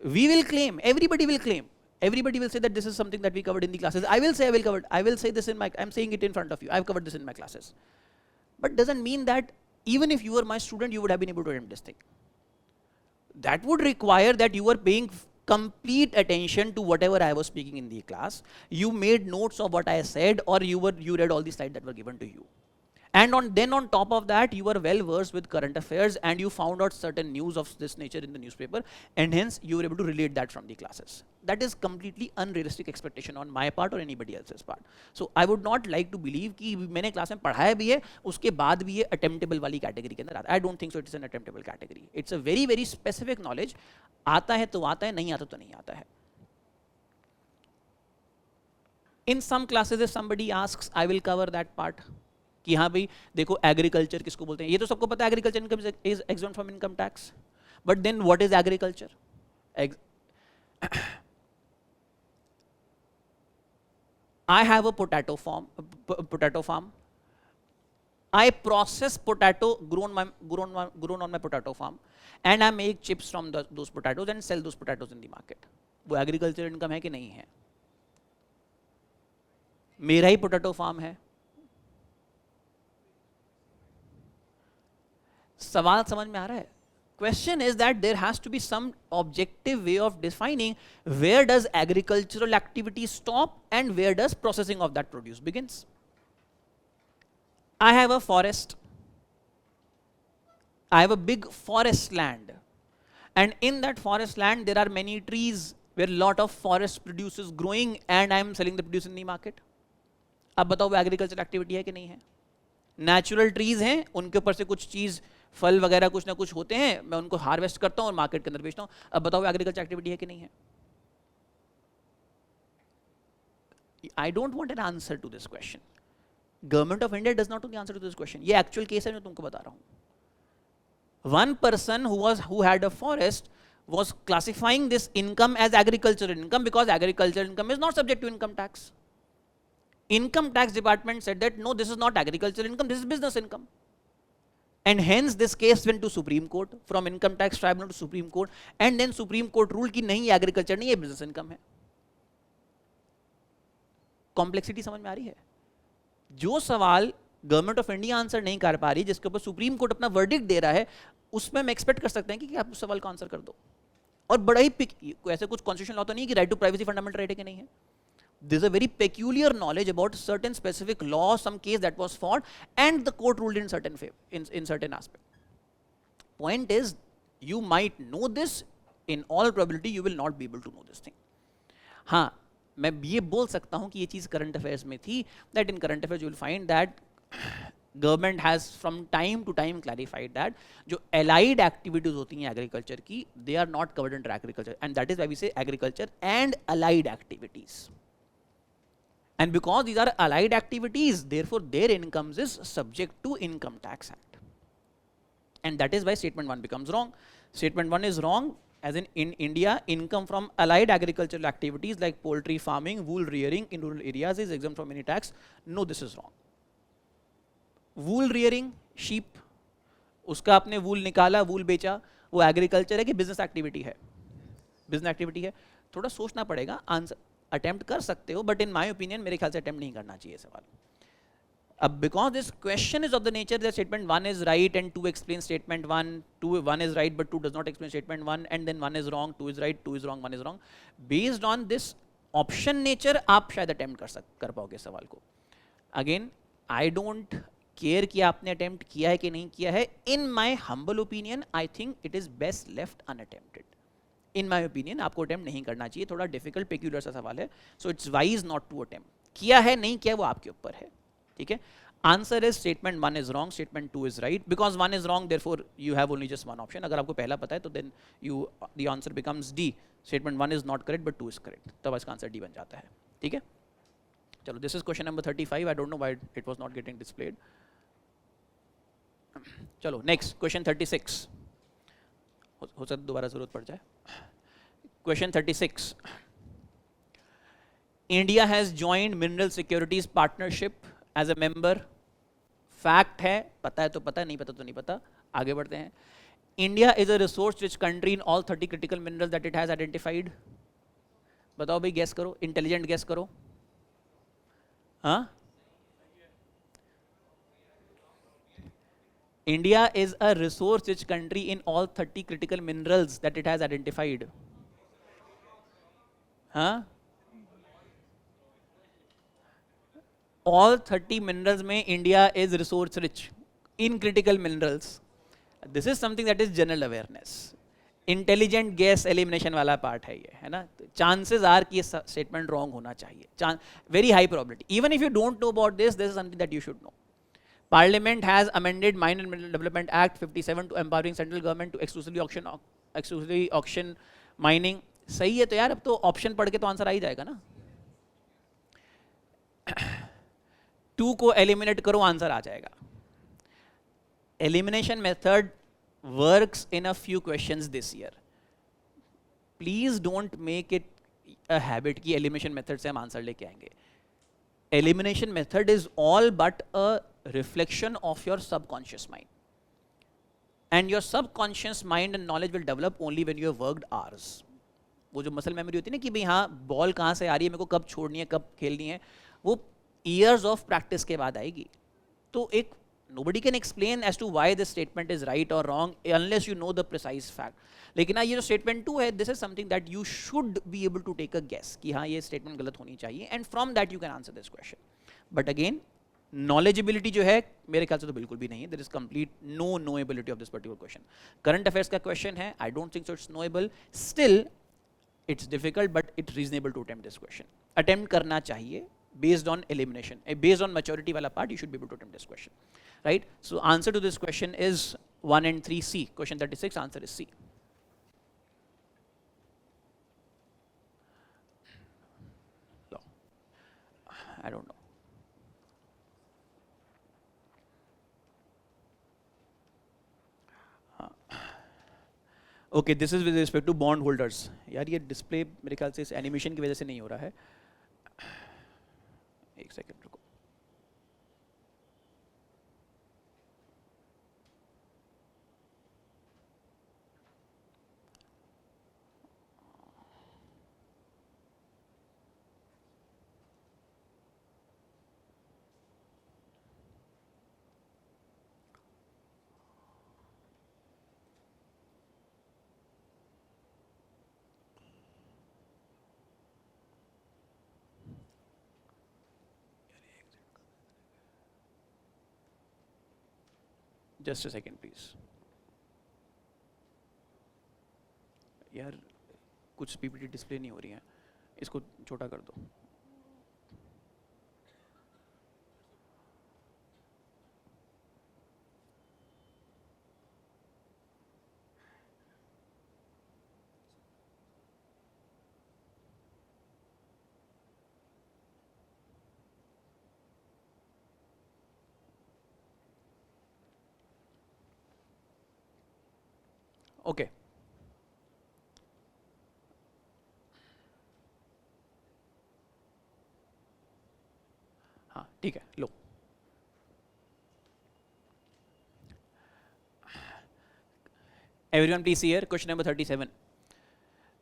We will claim, everybody will claim, everybody will say that this is something that we covered in the classes. I will say this in my, I'm saying it in front of you, I've covered this in my classes. But doesn't mean that even if you were my student you would have been able to attempt this thing. That would require that you were paying complete attention to whatever I was speaking in the class. You made notes of what I said, or you read all the slides that were given to you. And then on top of that, you were well versed with current affairs and you found out certain news of this nature in the newspaper, and hence you were able to relate that from the classes. That is completely unrealistic expectation on my part or anybody else's part. So I would not like to believe कि मैंने class में पढ़ाया भी है उसके बाद भी ये attemptable वाली कैटेगरी के अंदर आता है. I don't think so it is an attemptable category. It's a very very specific knowledge. आता है तो आता है, नहीं आता तो नहीं आता है. In some classes if somebody asks, I will cover that part. कि हाँ भाई देखो एग्रीकल्चर किसको बोलते हैं, ये तो सबको पता है, agriculture income is exempt from income tax. But then what is agriculture? I have a potato farm. I process potato grown on my potato farm, and I make chips from those potatoes and sell those potatoes in the market. वो agriculture income है कि नहीं है? मेरा ही potato farm है. सवाल समझ में आ रहा है? Question is that there has to be some objective way of defining where does agricultural activity stop and where does processing of that produce begins. I have a forest. I have a big forest land, and in that forest land there are many trees where lot of forest produce is growing and I am selling the produce in the market. अब बताओ वो agriculture activity है कि नहीं है? Natural trees हैं, उनके ऊपर से कुछ चीज फल वगैरह कुछ ना कुछ होते हैं, मैं उनको हार्वेस्ट करता हूं और मार्केट के अंदर बेचता हूं. अब बताओ एग्रीकल्चर एक्टिविटी है कि नहीं है? I don't want an answer to this question. Government of India does not know the answer to this question. ये एक्चुअल केस है जो तुमको बता रहा हूं. One person who had a forest was classifying this income as agricultural income because agricultural income is not subject to income tax. Income tax department said that no, this is not agricultural income, this is business income. And hence this case went to Supreme Court, from income tax tribunal to Supreme Court, and then Supreme Court ruled कि नहीं agriculture नहीं, ये business income है. Complexity समझ में आ रही है? जो सवाल गवर्नमेंट ऑफ इंडिया आंसर नहीं कर पा रही, जिसके ऊपर सुप्रीम कोर्ट अपना वर्डिक्ट दे रहा है, उसमें हम एक्सपेक्ट कर सकते हैं कि आप उस सवाल का आंसर कर दो. और बड़ा ही ऐसे कुछ कॉन्स्टिट्यूशन लॉ तो नहीं कि right to privacy fundamental right है कि नहीं है. There's a very peculiar knowledge about certain specific law, some case that was fought, and the court ruled in certain favor, in certain aspect. Point is, you might know this. In all probability, you will not be able to know this thing. हाँ, मैं ये बोल सकता हूँ कि ये चीज़ current affairs में थी. That in current affairs you will find that government has from time to time clarified that जो allied activities होती हैं agriculture की, they are not covered under agriculture, and that is why we say agriculture and allied activities. And because these are allied activities, therefore their incomes is subject to Income Tax Act. and that is why statement 1 becomes wrong. Statement 1 is wrong, as in India, income from allied agricultural activities like poultry farming, wool rearing in rural areas is exempt from any tax. No, this is wrong. Wool rearing, sheep, उसका आपने वूल निकाला, वूल बेचा, वो agriculture है कि business activity है? Business activity है. थोड़ा सोचना पड़ेगा. आंसर अटेम्प्ट कर सकते हो, बट इन माय ओपिनियन मेरे ख्याल से अटेम्प्ट नहीं करना चाहिए सवाल. अब because this question is of the nature that statement 1 is right and 2 explain statement 1, 1 is right but 2 does not explain statement 1, and then 1 is wrong, 2 is right, 2 is wrong, 1 is wrong. Based on this option nature, आप शायद attempt कर पाओगे सवाल को. Again I don't care कि आपने attempt किया है कि नहीं किया है. In my humble opinion I think it is best left unattempted. In my opinion आपको अटेम्प्ट नहीं करना चाहिए. थोड़ा डिफिकल्ट पेक्यूलर सा सवाल है, so it's wise not to attempt. किया है नहीं किया वो आपके ऊपर है. ठीक है. Answer is statement 1 is wrong, statement 2 is right. Because 1 is wrong therefore you have only just one option. अगर आपको पहला पता है तो then you the answer becomes D. Statement 1 is not correct but 2 is correct, तब इसका answer D बन जाता है. ठीक है. चलो, this is question number 35. I don't know why it was not getting displayed. चलो नेक्स्ट क्वेश्चन 36. हो सकता दोबारा जरूरत पड़ जाए. Question 36. India has joined mineral securities partnership as a member. Fact है, पता है तो पता, नहीं पता तो नहीं पता. आगे बढ़ते हैं. India is a resource rich country in all 30 critical minerals that it has identified. बताओ भाई, गेस करो, इंटेलिजेंट गेस करो. हाँ, India is a resource-rich country in all 30 critical minerals that it has identified. Huh? All 30 minerals में India is resource-rich in critical minerals. This is something that is general awareness. Intelligent guess elimination वाला part है ये, है ना? Chances are कि ये statement wrong होना चाहिए. Very high probability. Even if you don't know about this is something that you should know. Parliament has amended Mine and Mineral Development Act 57 to empowering central government to exclusively auction mining. सही है तो यार, अब तो option पढ़ के तो answer आ ही जाएगा ना. 2 को एलिमिनेट करो, आंसर आ जाएगा. Elimination method works in a few questions this year. Please don't make it a habit कि एलिमिनेशन मेथड से हम आंसर लेके आएंगे. Elimination method is all but a reflection of your subconscious mind, and your subconscious mind and knowledge will develop only when you have worked hours. वो जो muscle memory होती है ना कि भाई हाँ बॉल कहाँ से आ रही है, मेरे को कब छोड़नी है, कब खेलनी है, वो years of practice के बाद आएगी. तो एक nobody can explain as to why this statement is right or wrong unless you know the precise fact. लेकिन ये जो statement 2 है, this is something that you should be able to take a guess कि हाँ ये statement गलत होनी चाहिए, and from that you can answer this question. But again, knowledgeability जो है मेरे ख्याल से तो बिल्कुल भी नहीं है. There is complete no knowability of this particular question. Current affairs का question है, I don't think so it's knowable. Still, it's difficult but it's reasonable to attempt this question. Attempt करना चाहिए based on elimination. Based on maturity wala part, you should be able to attempt this question. Right? So answer to this question is 1 and 3 C. Question 36, answer is C. So, I don't know. Okay, this is with respect to bond holders. यार ये display मेरे ख्याल से इस animation की वजह से नहीं हो रहा है. एक सेकंड रुको. Just a second please. यार कुछ पीपीटी डिस्प्ले नहीं हो रही है, इसको छोटा कर दो. ओके हाँ ठीक है, लो everyone please see here question number 37.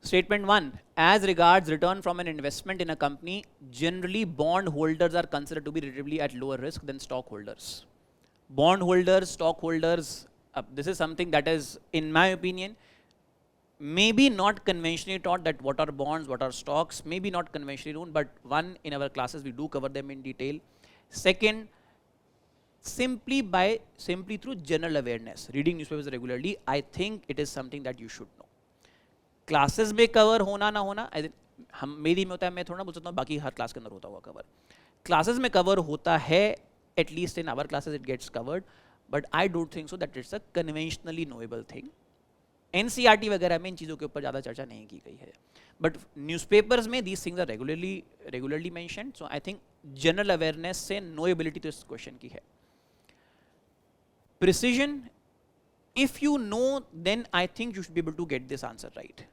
Statement 1, as regards return from an investment in a company, generally bond holders are considered to be relatively at lower risk than stockholders. Bond holders, stockholders, this is something that is, in my opinion, maybe not conventionally taught, that what are bonds, what are stocks, maybe not conventionally known, but one, in our classes we do cover them in detail. Second, simply through general awareness, reading newspapers regularly, I think it is something that you should know. Classes में cover होना ना होना, हम मेरी में होता है, मैं थोड़ा ना बोल सकता हूँ बाकी हर क्लास के अंदर होता हुआ कवर, क्लासेस में कवर होता है, at least in our classes it gets covered, but I don't think so that it's a conventionally knowable thing. NCERT वगैरह में इन चीज़ों के ऊपर ज़्यादा चर्चा नहीं की गई है, बट न्यूज़पेपर्स में these things are regularly mentioned, so I think general awareness से नोएबिलिटी तो इस क्वेश्चन की है. Precision, if you know, then I think you should be able to get this answer right.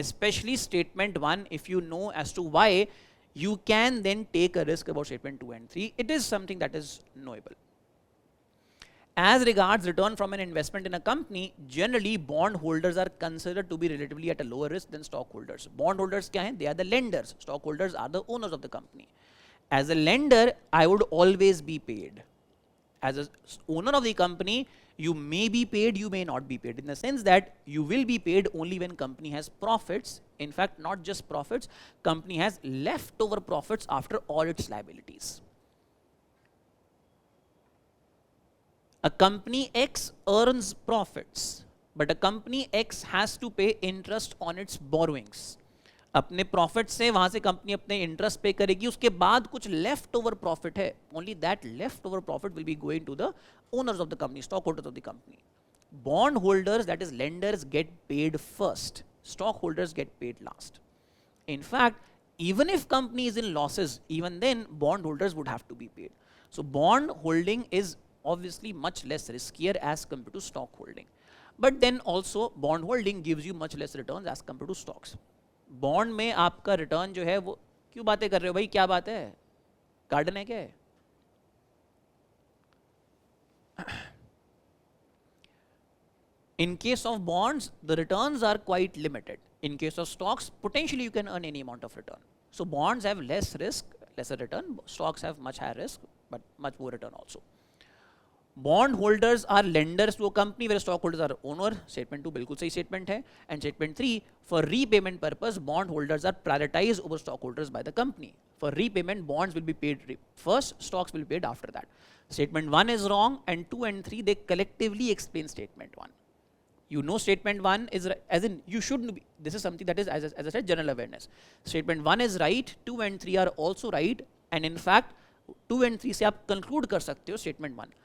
Especially statement 1, if you know as to why, you can then take a risk about statement 2 and 3. It is something that is knowable. As regards return from an investment in a company, generally bond holders are considered to be relatively at a lower risk than stockholders. Bond holders kya hain? They are the lenders. Stockholders are the owners of the company. As a lender, I would always be paid. As an owner of the company, you may be paid, you may not be paid, in the sense that you will be paid only when company has profits. In fact, not just profits, company has leftover profits after all its liabilities. A company X earns profits, but a company X has to pay interest on its borrowings. अपने profit से वहां से company अपने interest पे करेगी, उसके बाद कुछ लेफ्ट ओवर प्रॉफिट है, only that left over profit will be going to the owners of the company, stock holders of the company. Bond holders, that is lenders, get paid first, stock holders get paid last. In fact, even if company is in losses, even then bond holders would have to be paid. So bond holding is obviously much less riskier as compared to stock holding, but then also bond holding gives you much less returns as compared to stocks. Bond में आपका return जो है वो, क्यों बातें कर रहे हो भाई, क्या बात है, गार्डन है क्या है? In case of bonds, the returns are quite limited. In case of stocks, potentially you can earn any amount of return. So bonds have less risk, lesser return. Stocks have much higher risk, but much more return also. Bond holders are lenders to a company, whereas stockholders are owner. Statement 2 बिल्कुल सही statement है. And statement 3, for repayment purpose, bond holders are prioritized over stockholders by the company. For repayment, bonds will be paid first, stocks will be paid after that. Statement 1 is wrong, and 2 and 3, they collectively explain statement 1. You know statement 1 is, as in you should be, this is something that is, as I said, general awareness. Statement 1 is right, 2 and 3 are also right, and in fact 2 and 3 से आप conclude कर सकते हो statement 1.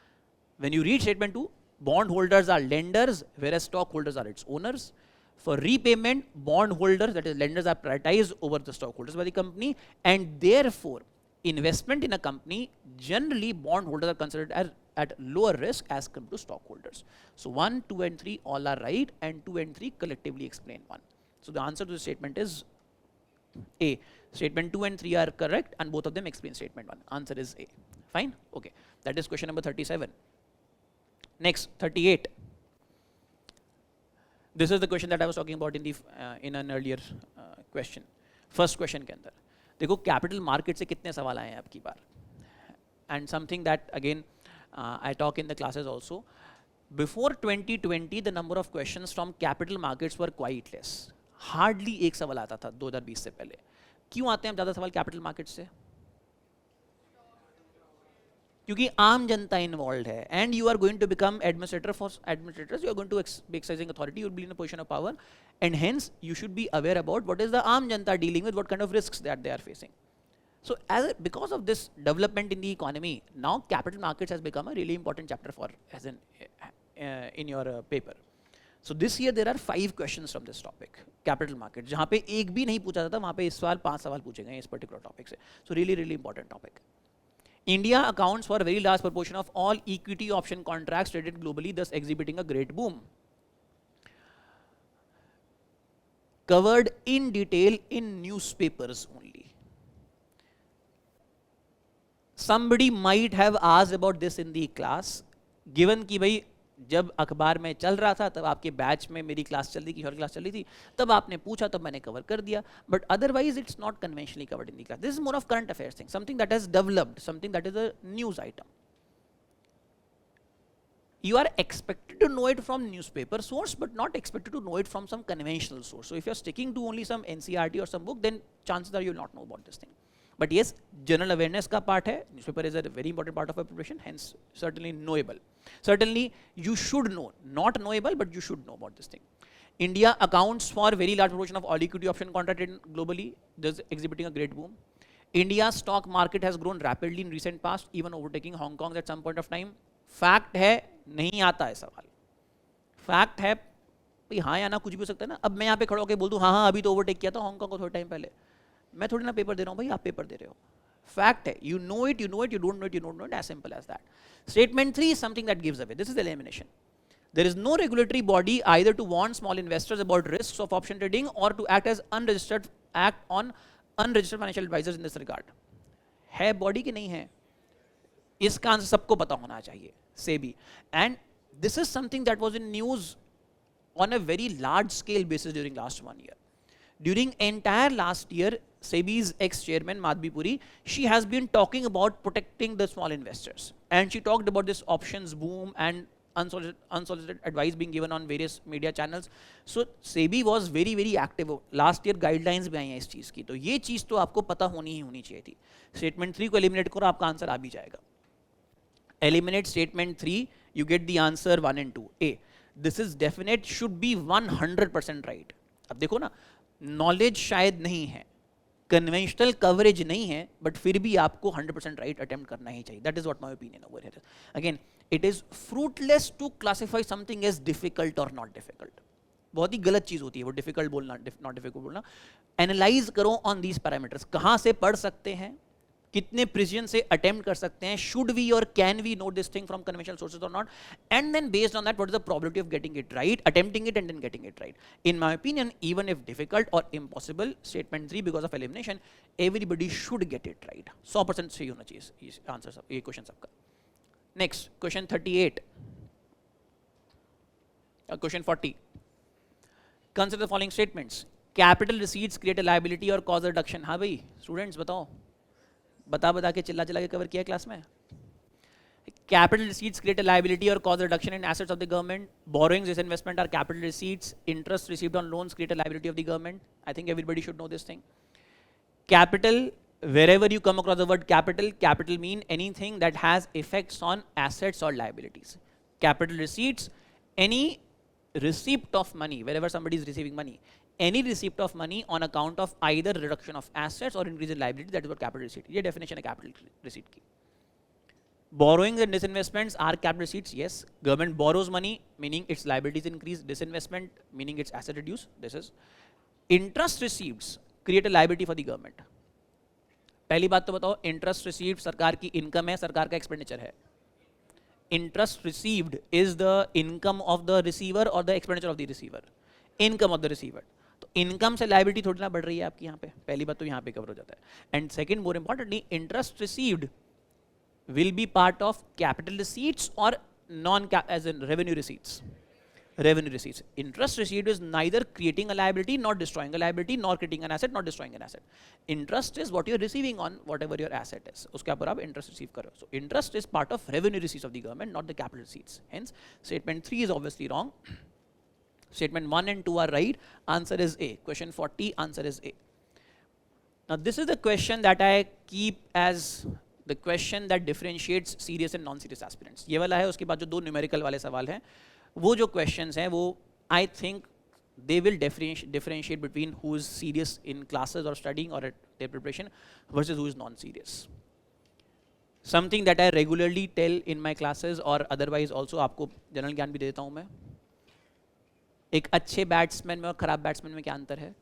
When you read statement 2, bond holders are lenders, whereas stockholders are its owners. For repayment, bond holders, that is lenders, are prioritized over the stockholders by the company, and therefore investment in a company, generally bond holders are considered as at lower risk as compared to stockholders. So 1, 2 and 3 all are right, and 2 and 3 collectively explain 1. So the answer to the statement is A. Statement 2 and 3 are correct, and both of them explain statement 1. Answer is A. Fine? Okay. That is question number 37. Next, 38. This is the question that I was talking about in an earlier question. First question के अंदर देखो capital market से कितने सवाल आए हैं अब की बार, and something that again I talk in the classes also. Before 2020, the number of questions from capital markets were quite less. Hardly एक सवाल आता था 2020 से पहले. क्यों आते हैं ज़्यादा सवाल कैपिटल मार्केट से? क्योंकि आम जनता इन्वॉल्व है, and you are going to become administrator for administrators, you are going to be exercising authority, you will be in a position of power, and hence you should be aware about what is the आम जनता dealing with, what kind of risks that they are facing. So because of this development in the economy, now capital markets has become a really important chapter for as in your paper. So this year there are 5 questions from this topic, capital market, जहाँ पे एक भी नहीं पूछा जाता, वहाँ पे इस बार 5 सवाल पूछे गए इस particular topic से. So really important topic. India accounts for a very large proportion of all equity option contracts traded globally, thus exhibiting a great boom. covered in detail in newspapers only. Somebody might have asked about this in the class, given कि भाई जब अखबार में चल रहा था तब आपके बैच में मेरी क्लास चल रही थी, क्लास चल रही थी, तब आपने पूछा तब मैंने कवर कर दिया, but otherwise it's not conventionally covered in the class. This is more of current affairs thing, something that has developed, something that is a news item. You are expected to know it from newspaper source, but not expected to know it from some conventional source. So if you're sticking to only some NCERT or some book, then chances are you'll not know about this thing. But yes, general awareness ka part hai. Newspaper is a very important part of our preparation, hence certainly knowable. Certainly you should know, not knowable, but you should know about this thing. India accounts for very large proportion of all equity option contract in globally, thus exhibiting a great boom. India's stock market has grown rapidly in recent past, even overtaking Hong Kong at some point of time. Fact है, नहीं आता है सवाल. Fact है भाई, हाँ या ना कुछ भी हो सकता है ना. अब मैं यहाँ पे खड़ा होकर बोल दूँ हाँ हाँ अभी तो ओवरटेक किया था हांगकांग को थोड़े टाइम पहले, मैं थोड़ी ना पेपर दे रहा हूँ भाई, आप पेपर दे रहे हो. फैक्ट है, you know it, you know it, you don't know it, you don't know it, as simple as that. Statement 3 is something that gives away. This is elimination. There is no regulatory body either to warn small investors about risks of option trading or to act as act on unregistered financial advisors in this regard. है body की नहीं है, इसका answer सबको पता होना चाहिए. SEBI, and this is something that was in news on a very large scale basis during last 1 year. During entire last year, SEBI's ex-chairman Madhvi Puri, she has been talking about protecting the small investors, and she talked about this options boom and unsolicited advice being given on various media channels. So SEBI was very very active. Last year guidelines भी आई हैं इस चीज़ की, तो ये चीज़ तो आपको पता होनी ही होनी चाहिए थी. स्टेटमेंट 3 को एलिमिनेट करो, आपका आंसर आ भी जाएगा. Eliminate statement 3, you get the answer 1 and 2. A, this is definite, should be 100% right. अब देखो ना, नॉलेज शायद नहीं है, कन्वेंशनल कवरेज नहीं है, बट फिर भी आपको 100% राइट अटेम्प्ट करना ही चाहिए. That is what my opinion over here. Again, it is fruitless to classify something as difficult और नॉट डिफिकल्ट. बहुत ही गलत चीज होती है वो डिफिकल्ट बोलना, नॉट डिफिकल्ट बोलना. एनालाइज करो ऑन दीज पैरामीटर्स, कहाँ से पढ़ सकते हैं, कितने प्रिसिजन से अटेम्प्ट कर सकते हैं, शुड वी और can we know this thing from conventional sources और not, and then based on that what is the probability of getting it right, attempting it and then getting it right. In my opinion, even if difficult और impossible, statement 3 because of elimination, everybody should get it right. 100% सही होना चाहिए answer सब, ये question सबका. Next question 38, question 40. Consider the following statements. Capital receipts create a liability और cause reduction. हाँ भाई स्टूडेंट्स बताओ, बता के चिल्ला के कवर किया क्लास में. Capital receipts create a liability or cause a reduction in assets of the government. Borrowings, disinvestment are capital receipts. Interest received on loans create a liability of the government. I think everybody should know this thing. Capital, wherever you come across the word capital, capital mean anything that has effects on assets or liabilities. Capital receipts, any receipt of money, wherever somebody is receiving money. Any receipt of money on account of either reduction of assets or increase in liability, that is what capital receipt. ये definition है capital receipt की. Borrowings and disinvestments are capital receipts. Yes, government borrows money, meaning its liabilities increase. Disinvestment, meaning its asset reduce. This is. Interest receipts create a liability for the government. पहली बात तो बताओ, interest received सरकार की income है, सरकार का expenditure है. Interest received is the income of the receiver or the expenditure of the receiver. Income of the receiver. तो इनकम से लायबिलिटी थोड़ी ना बढ़ रही है आपकी यहाँ पे, पहली बात तो यहाँ पे कवर हो जाता है. And second, more importantly, interest received will be part of capital receipts और known as in revenue receipts. Revenue receipts. Interest received is neither creating a liability nor destroying a liability nor creating an asset nor destroying an asset. Interest is what you're receiving on whatever your asset is. उसके ऊपर आप interest receive कर रहे हो. So interest is part of revenue receipts of the government, not the capital receipts. Hence, statement 3 is obviously wrong. Statement 1 and 2 are right. Answer is A. Question 40, answer is A. Now this is the question that I keep as the question that differentiates serious and non-serious aspirants. ये वाला है, उसके बाद जो दो numerical वाले सवाल हैं, वो जो questions हैं वो I think they will differentiate between who is serious in classes or studying or at their preparation versus who is non-serious. Something that I regularly tell in my classes or otherwise also, आपको general ज्ञान भी देता हूँ मैं. एक अच्छे batsman में और खराब बैट्समैन में क्या अंतर है?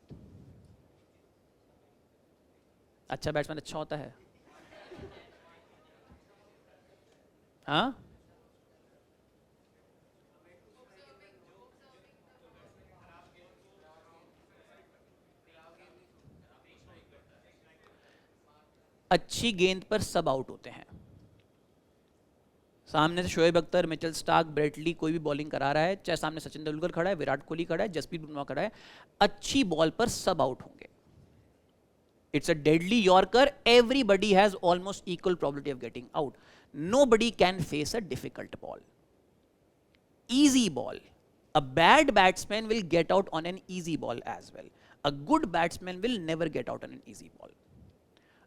अच्छा बैट्समैन अच्छा होता है, हाँ? अच्छी गेंद पर सब आउट होते हैं। सामने से Shoaib Akhtar, Mitchell Starc, Brett Lee कोई भी बॉलिंग करा रहा है, चाहे सामने सचिन तेंदुलकर खड़ा है, विराट कोहली खड़ा है, जसप्रीत बुमराह खड़ा है, अच्छी बॉल पर सब आउट होंगे। It's a deadly Yorker. Everybody has almost equal probability of getting out. Nobody can face a difficult ball. Easy ball. A bad batsman will get out on an easy ball as well. A good batsman will never get out on an easy ball.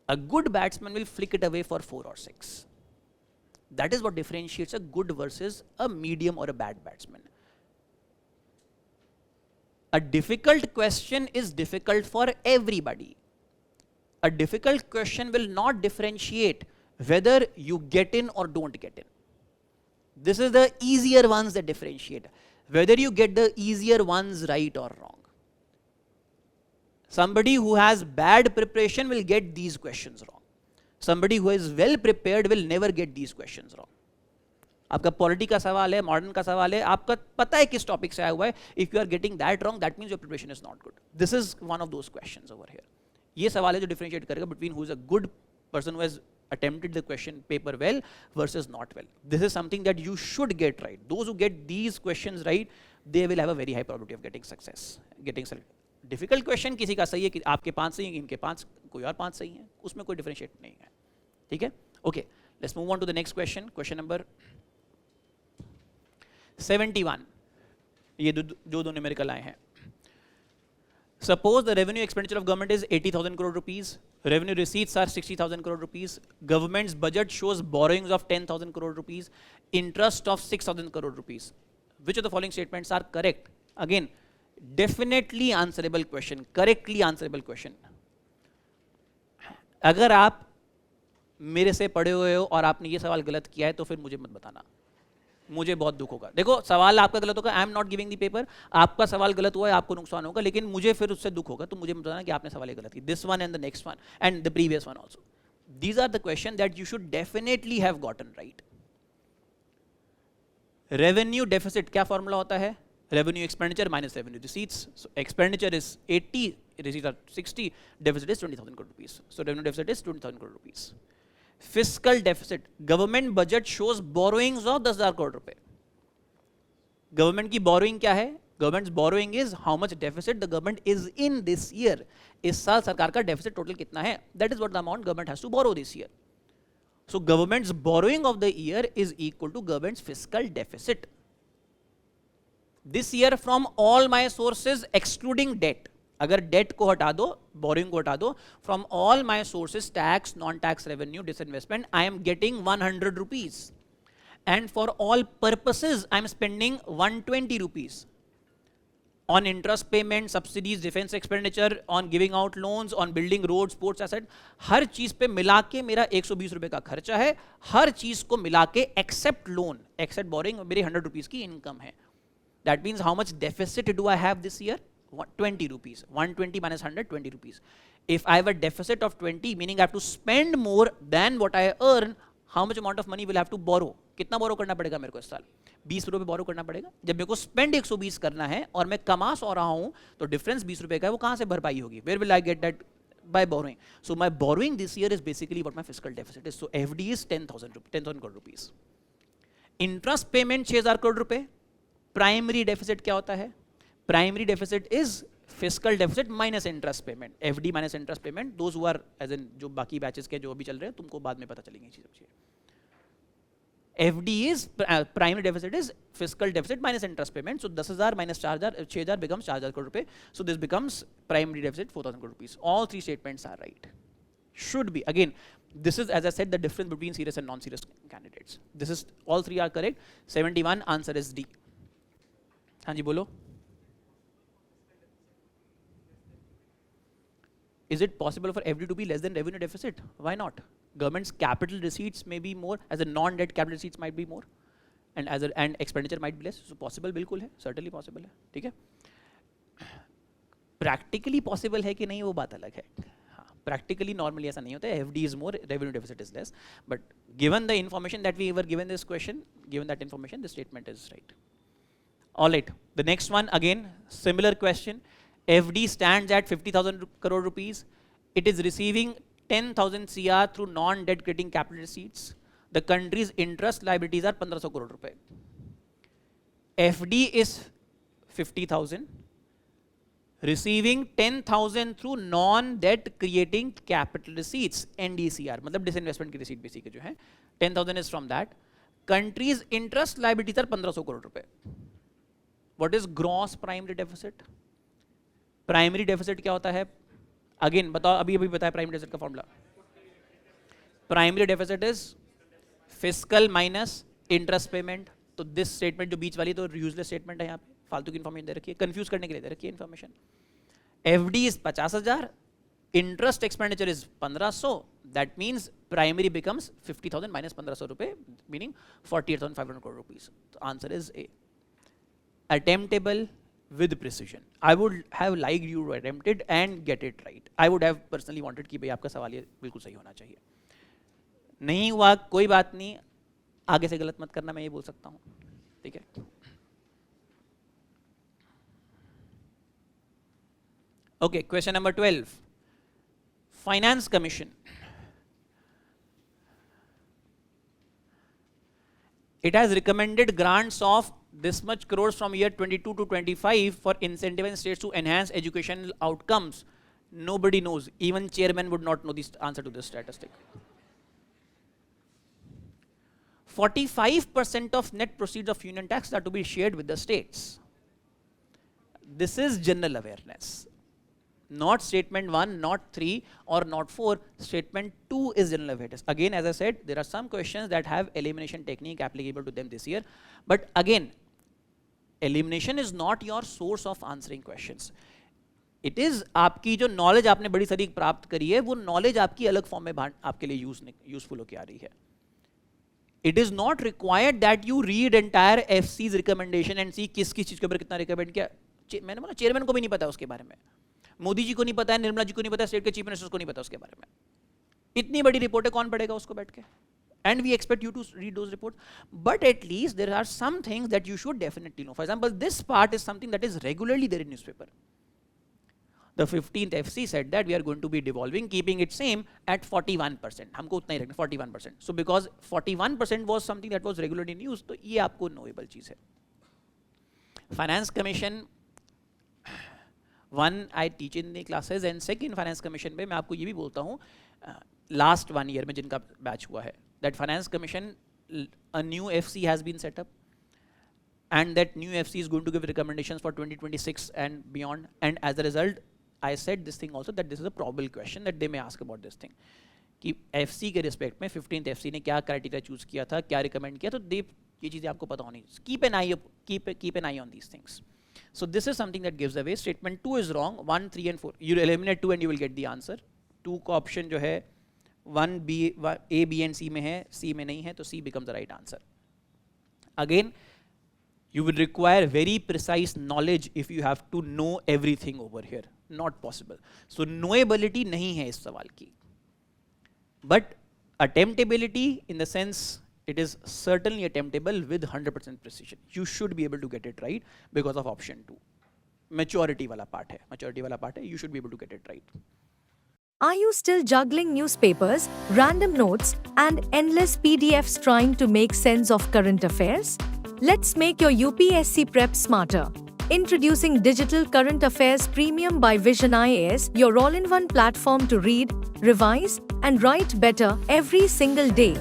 A good batsman will flick it away for 4 or 6. That is what differentiates a good versus a medium or a bad batsman. A difficult question is difficult for everybody. A difficult question will not differentiate whether you get in or don't get in. This is the easier ones that differentiate, whether you get the easier ones right or wrong. Somebody who has bad preparation will get these questions wrong. Somebody who is well prepared will never get these questions wrong. आपका polity का सवाल है, modern का सवाल है, आपका पता है किस टॉपिक से आया हुआ है, if you are getting that wrong that means your preparation is not good. This is one of those questions over here. ये सवाल है जो डिफरेंशिएट करेगा between who is a good person who has attempted the question paper well versus not well. This is something that you should get right. Those who get these questions right, they will have a very high probability of getting success, getting selected. Difficult question किसी का सही है कि आपके 5 सही है, इनके 5 कोई और 5 सही है, उसमें कोई differentiate नहीं है. ठीक है? Okay, let's move on to the next question. Question number 71. ये जो दो न्यूमेरिकल आए हैं. Suppose the revenue expenditure of government is 80,000 crore rupees. Revenue receipts are 60,000 crore rupees. Government's budget shows borrowings of 10,000 crore rupees. Interest of 6,000 crore rupees. Which of the following statements are correct? Again, definitely answerable question. Correctly answerable question. अगर आप मेरे से पढ़े हुए हो और आपने ये सवाल गलत किया है तो फिर मुझे मत बताना, मुझे बहुत दुख होगा. देखो सवाल आपका गलत होगा, आई am not giving the paper. आपका सवाल गलत हुआ है, आपको नुकसान होगा, लेकिन मुझे फिर उससे दुख होगा, तो मुझे बताना कि आपने सवाल ये गलत किया. This one and the next one and the previous one also. These are the question that you should definitely have gotten right. Revenue deficit क्या फॉर्मूला होता है? Revenue expenditure minus revenue receipts. So expenditure is 80, receipts are 60, deficit is 20,000 crore rupees. So revenue deficit is 20,000 crore rupees. Fiscal deficit, government budget shows borrowings of 10,000 crore रुपए. Government की borrowing क्या है? Government's borrowing is how much deficit the government is in this year. इस साल सरकार का deficit total कितना है? That is what the amount government has to borrow this year. So government's borrowing of the year is equal to government's fiscal deficit. This year from all my sources excluding debt. अगर debt को हटा दो, borrowing को हटा दो, from all my sources tax, non tax revenue, disinvestment, I am getting 100 rupees. And for all purposes I am spending 120 rupees on interest payment, subsidies, defense expenditure, on giving out loans, on building roads, sports asset. हर चीज पे मिला के मेरा 120 रुपए का खर्चा है. हर चीज को मिला के एक्सेप्ट लोन, एक्सेप्ट बोरिंग, मेरी 100 रुपीज की इनकम है. That means how much deficit do I have this year? 20 rupees. 120 minus 100, 20 rupees. If I have a deficit of 20, meaning I have to spend more than what I earn, how much amount of money will I have to borrow? कितना बोरो करना पड़ेगा मेरे को इस साल? 20 रुपए बोरो करना पड़ेगा. जब मेरे को स्पेंड 120 करना है और मैं कमा सो रहा हूं, तो डिफरेंस 20 रुपए का है, वो कहां से भरपाई होगी? Where will I get that? by borrowing. So my borrowing this year is basically what my fiscal deficit is. So FD is 10,000 crore rupees. Interest payment 6,000 crore रुपए. Primary deficit क्या होता है? Primary deficit is fiscal deficit minus interest payment. FD minus interest payment. Those who are as in जो बाकी batches के जो अभी चल रहे हैं, तुमको बाद में पता चलेंगी चीजें. FD is primary deficit is fiscal deficit minus interest payment. So 10,000 minus 4,000, 6,000 becomes 4,000 crore rupees. So this becomes primary deficit 4,000 crore rupees. All three statements are right. Should be. Again, this is, as I said, the difference between serious and non-serious candidates. This is, all three are correct. 71 answer is D. हाँ जी बोलो. Is it possible for FD to be less than revenue deficit? Why not? Government's capital receipts may be more, as a non-debt capital receipts might be more, and as a, and expenditure might be less. So possible बिल्कुल है, certainly possible है, ठीक है. Practically possible है कि नहीं वो बात अलग है. हाँ, practically normally ऐसा नहीं होता है. FD is more, revenue deficit is less. But given the information that we were given this question, given that information, the statement is right. All right. The next one again similar question. FD stands at 50,000 crore rupees. It is receiving 10,000 CR through non-debt creating capital receipts. The country's interest liabilities are 1500 crore रुपए. FD is 50,000. Receiving 10,000 through non-debt creating capital receipts, NDCR, मतलब disinvestment की receipt basically जो है, 10,000 is from that. Country's interest liabilities are 1500 crore रुपए. What is gross primary deficit? Primary deficit क्या होता है? Again बताओ, अभी बताया primary deficit का formula. Primary deficit is fiscal minus interest payment. तो this statement जो बीच वाली तो useless statement है यहाँ पे, फालतू की इन्फॉर्मेशन दे रखी है, कंफ्यूज करने के लिए दे रखी है information. FD is 50,000, interest expenditure is 1500, that means primary becomes 50,000 minus 1500 रुपए, मीनिंग 48,500 crore rupees. तो answer is a. Attemptable with precision. I would have liked you to attempt it and get it right. I would have personally wanted कि भाई आपका सवाल ये बिल्कुल सही होना चाहिए. नहीं हुआ कोई बात नहीं, आगे से गलत मत करना, मैं ये बोल सकता हूँ, ठीक है. Okay, question number 12. Finance Commission. It has recommended grants of this much crores from year 22 to 25 for incentivizing states to enhance educational outcomes. Nobody knows. Even chairman would not know the answer to this statistic. 45% of net proceeds of union tax are to be shared with the states. This is general awareness. Not statement 1, not 3 or not 4, statement 2 is general awareness. Again, as I said, there are some questions that have elimination technique applicable to them this year. But again, elimination is not your source of answering questions. It is आपकी जो knowledge आपने बड़ी सारी प्राप्त करी है, वो knowledge आपकी अलग form में आपके लिए useful होके आ रही है. It is not required that you read entire FC's recommendation and see किस चीज के ऊपर कितना recommend किया. मैंने बोला चेयरमैन को भी नहीं पता उसके बारे में, मोदी जी को नहीं पता है, निर्मला जी को नहीं पता, स्टेट के चीफ मिनिस्टर्स को नहीं पता उसके बारे में. इतनी बड़ी रिपोर्ट है, कौन पढ़ेगा उसको बैठ के? And we expect you to read those reports. But at least there are some things that you should definitely know. For example, this part is something that is regularly there in newspaper. The 15th FC said that we are going to be devolving, keeping it same at 41%. हमको उतना ही रखना 41%. So because 41% was something that was regularly in news, तो ये आपको knowable चीज है. Finance Commission, one I teach in the classes and second Finance Commission पे मैं आपको ये भी बोलता हूँ, last 1 year में जिनका batch हुआ है, that Finance Commission, a new FC has been set up, and that new FC is going to give recommendations for 2026 and beyond. And as a result, I said this thing also, that this is a probable question that they may ask about this thing. कि FC के respect में 15th FC ने क्या criteria choose किया था, क्या recommend किया, तो ये चीज़ें आपको पता होनी. Keep an eye on these things. So this is something that gives away. Statement 2 is wrong. 1, 3 and 4. You eliminate 2 and you will get the answer. 2 का option जो है 1 A, B and C में है, C में नहीं है, तो C becomes the right answer. Again, you will require very precise knowledge if you have to know everything over here. Not possible. So knowability नहीं है इस सवाल की. But attemptability, in the sense it is certainly attemptable with 100% precision. You should be able to get it right because of option 2. Maturity वाला part है. You should be able to get it right. Are you still juggling newspapers, random notes, and endless PDFs trying to make sense of current affairs? Let's make your UPSC prep smarter. Introducing Digital Current Affairs Premium by Vision IAS, your all-in-one platform to read, revise, and write better every single day.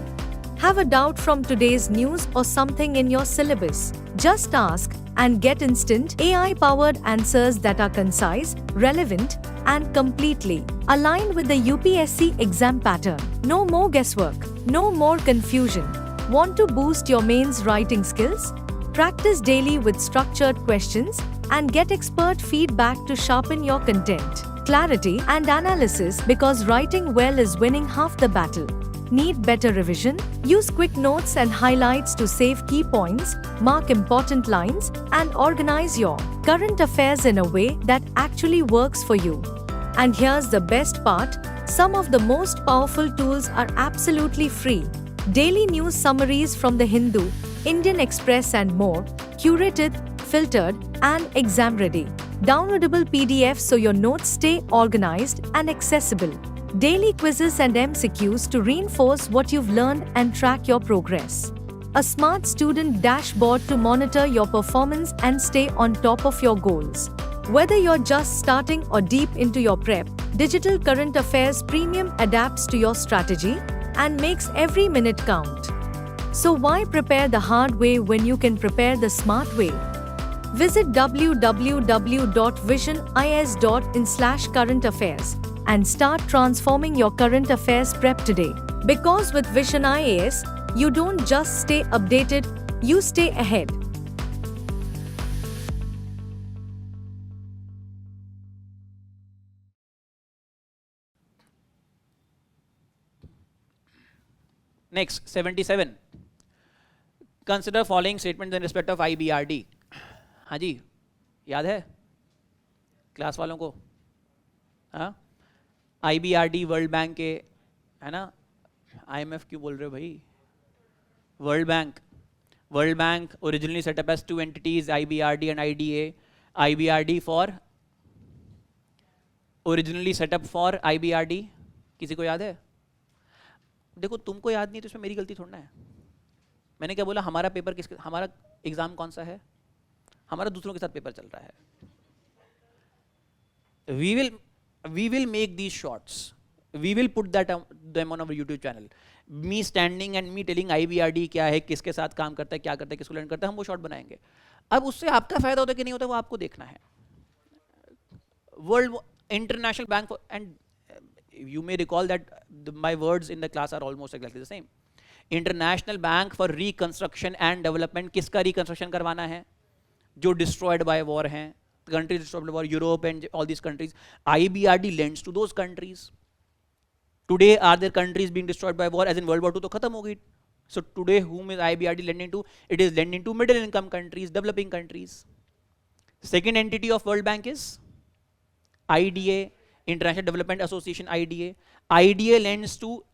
Have a doubt from today's news or something in your syllabus? Just ask and get instant AI-powered answers that are concise, relevant, and completely aligned with the UPSC exam pattern. No more guesswork, no more confusion. Want to boost your mains writing skills? Practice daily with structured questions and get expert feedback to sharpen your content, clarity, and analysis, because writing well is winning half the battle. Need better revision? Use quick notes and highlights to save key points, mark important lines, and organize your current affairs in a way that actually works for you. And here's the best part, some of the most powerful tools are absolutely free. Daily news summaries from The Hindu, Indian Express and more, curated, filtered, and exam ready. Downloadable PDFs so your notes stay organized and accessible. daily quizzes and MCQs to reinforce what you've learned and track your progress, a smart student dashboard to monitor your performance and stay on top of your goals. Whether you're just starting or deep into your prep, Digital Current Affairs Premium adapts to your strategy and makes every minute count. So why prepare the hard way when you can prepare the smart way? Visit www.visionis.in/current-affairs and start transforming your current affairs prep today. Because with Vision IAS, you don't just stay updated, you stay ahead. Next, 77. Consider following statements in respect of IBRD. हाँ जी, याद है class वालों को? हाँ, IBRD world bank के, है ना? IMF क्यों बोल रहे हो भाई? World Bank originally set up as two entities, IBRD and IDA. IBRD for originally set up for IBRD. किसी को याद है? देखो तुमको याद नहीं तो इसमें मेरी गलती थोड़ा है. मैंने क्या बोला? हमारा पेपर किसके, हमारा एग्जाम कौन सा है? हमारा दूसरों के साथ पेपर चल रहा है. We will make these shorts. We will put them on our YouTube channel. Me standing and me telling IBRD क्या है, किसके साथ काम करता है, क्या करता है, किसको लर्न करता है, हम वो शॉर्ट बनाएंगे. अब उससे आपका फायदा होता है कि नहीं होता वो आपको देखना है. World International Bank for, and you may recall that my words in the class are almost exactly the same. International Bank for Reconstruction and Development, किसका reconstruction करवाना है? जो destroyed by war हैं, countries destroyed by war, Europe and all these countries. IBRD lends to those countries. Today are there countries being destroyed by war? As in World War II तो खत्म हो गई. So today whom is IBRD lending to? It is lending to middle income countries, developing countries. Second entity of World Bank is IDA, International Development Association, IDA. IDA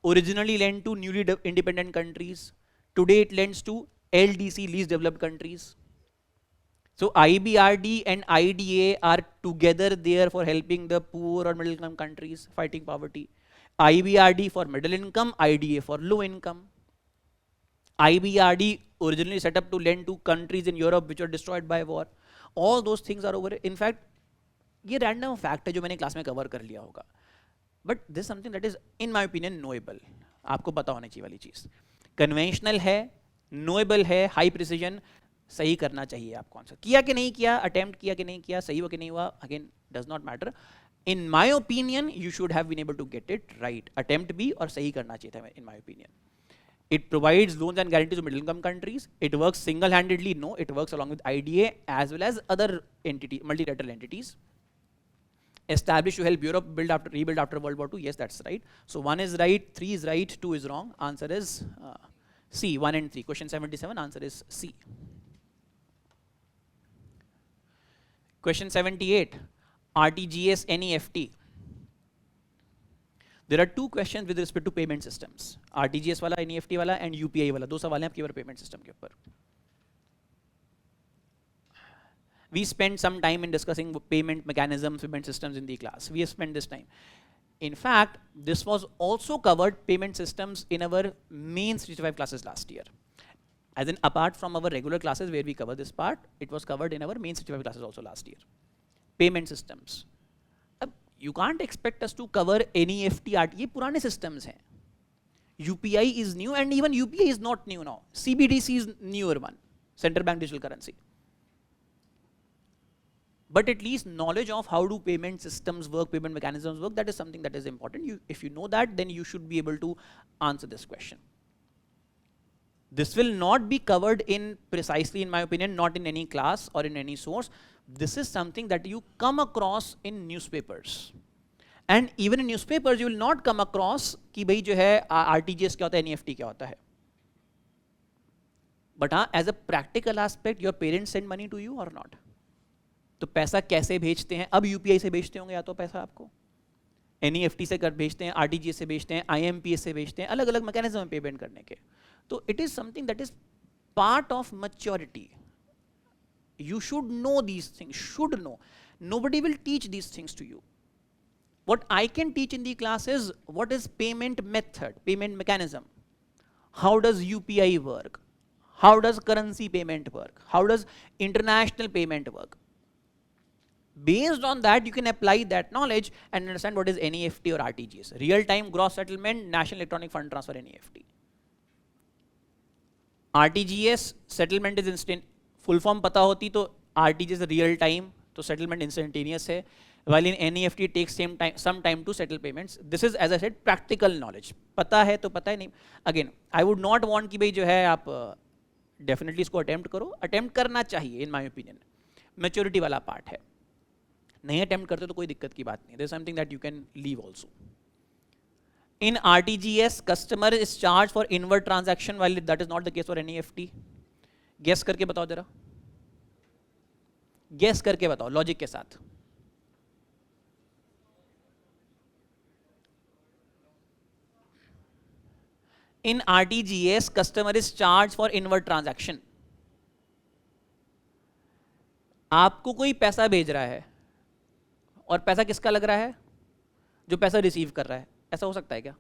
originally lent to newly independent countries. Today it lends to LDC, least developed countries. So IBRD and IDA are together there for helping the poor or middle income countries fighting poverty. IBRD for middle income, IDA for low income. IBRD originally set up to lend to countries in Europe which were destroyed by war. All those things are over. In fact, ये random fact है जो मैंने class में cover कर लिया होगा. But this something that is in my opinion knowable. आपको पता होनी चाहिए वाली चीज. कन्वेंशनल है, नोएबल है, हाई प्रिसीजन. सही करना चाहिए आप कौन सा किया कि नहीं किया, अटेम्प्ट किया कि नहीं किया, सही हुआ कि नहीं हुआ, again does not matter. In my opinion you should have been able to get it right. Attempt भी और सही करना चाहिए था in my opinion. It provides loans and guarantees to middle income countries. It works single-handedly. No, it works along with IDA as well as other multilateral entities. Established to help Europe rebuild after World War II. Yes, that's right. So 1 is right, 3 is right, 2 is wrong. Answer is C, 1 and 3. Question 77, answer is C. Question 78, RTGS NEFT. There are two questions with respect to payment systems. RTGS वाला, NEFT वाला and UPI वाला. दो सवाल हैं आपके payment system के ऊपर. We spent some time in discussing payment mechanisms, payment systems in the class. We have spent this time. In fact, this was also covered, payment systems, in our main 65 classes last year. As in, apart from our regular classes where we cover this part, it was covered in our main 65 classes also last year. Payment systems. You can't expect us to cover NEFT, ये पुराने systems हैं. UPI is new and even UPI is not new now. CBDC is newer one, central bank digital currency. But at least knowledge of how do payment systems work, payment mechanisms work, that is something that is important. If you know that, then you should be able to answer this question. This will not be covered in precisely, in my opinion, not in any class or in any source. This is something that you come across in newspapers. And even in newspapers, you will not come across कि भाई जो है RTGS क्या होता है, NEFT क्या होता है. But as a practical aspect, your parents send money to you or not? तो पैसा कैसे भेजते हैं? अब UPI से भेजते होंगे या तो पैसा आपको, NEFT से कर भेजते हैं, RTGS से भेजते हैं, IMPS से भेजते हैं, अलग अलग मैकेनिज्म है पेमेंट करने के. तो it is something that is part of maturity. You should know these things, should know. Nobody will teach these things to you. What I can teach in the class is what is payment method, payment mechanism. How does UPI work? How does currency payment work? How does international payment work? Based on that, you can apply that knowledge and understand what is NEFT or RTGS. Real-time gross settlement, National Electronic Fund Transfer, NEFT. RTGS settlement is instant. Full form पता होती तो RTGS real time, तो settlement instantaneous है. While in NEFT it takes some time to settle payments. This is, as I said, practical knowledge. पता है तो पता है नहीं. Again, I would not want कि भाई जो है आप definitely इसको attempt करो. Attempt करना चाहिए, in my opinion. Maturity वाला part है. नहीं attempt करते तो कोई दिक्कत की बात नहीं. There's something that you can leave also. In RTGS, customer is charged for inward transaction, while that is not the case for NEFT. Guess करके बताओ जरा. Guess करके बताओ logic के साथ. In RTGS, customer is charged for inward transaction. आपको कोई पैसा भेज रहा है और पैसा किसका लग रहा है? जो पैसा रिसीव कर रहा है. ऐसा हो सकता है क्या?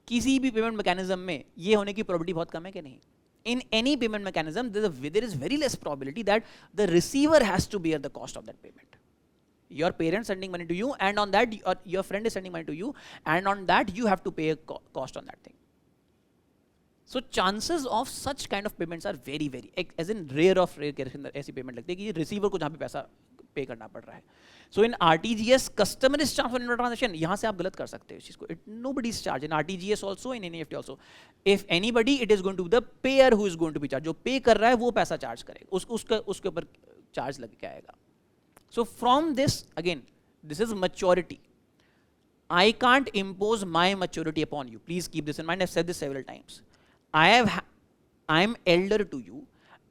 किसी भी पेमेंट मैकेनिज्म में ये होने की प्रोबेबिलिटी बहुत कम है कि नहीं? In any payment mechanism, there is very less probability that the receiver has to bear the cost of that payment. Your parents sending money to you, and on that your friend is sending money to you, and on that you have to pay a cost on that thing. So chances of such kind of payments are very as in rare of rare case के अंदर ऐसी payment लगती है कि receiver को जहाँ पे पैसा पे करना पड़ रहा है. So in RTGS, customer is charged for inward transaction. यहाँ से आप गलत कर सकते हो इस चीज को. Nobody is charged in RTGS also, in NEFT also. If anybody, it is going to be the payer who is going to be charged. जो पे कर रहा है वो पैसा चार्ज करेगा, उसके ऊपर चार्ज लग के आएगा. So from this, again, this is maturity. I can't impose my maturity upon you. Please keep this in mind. I've said this several times. I'm elder to you.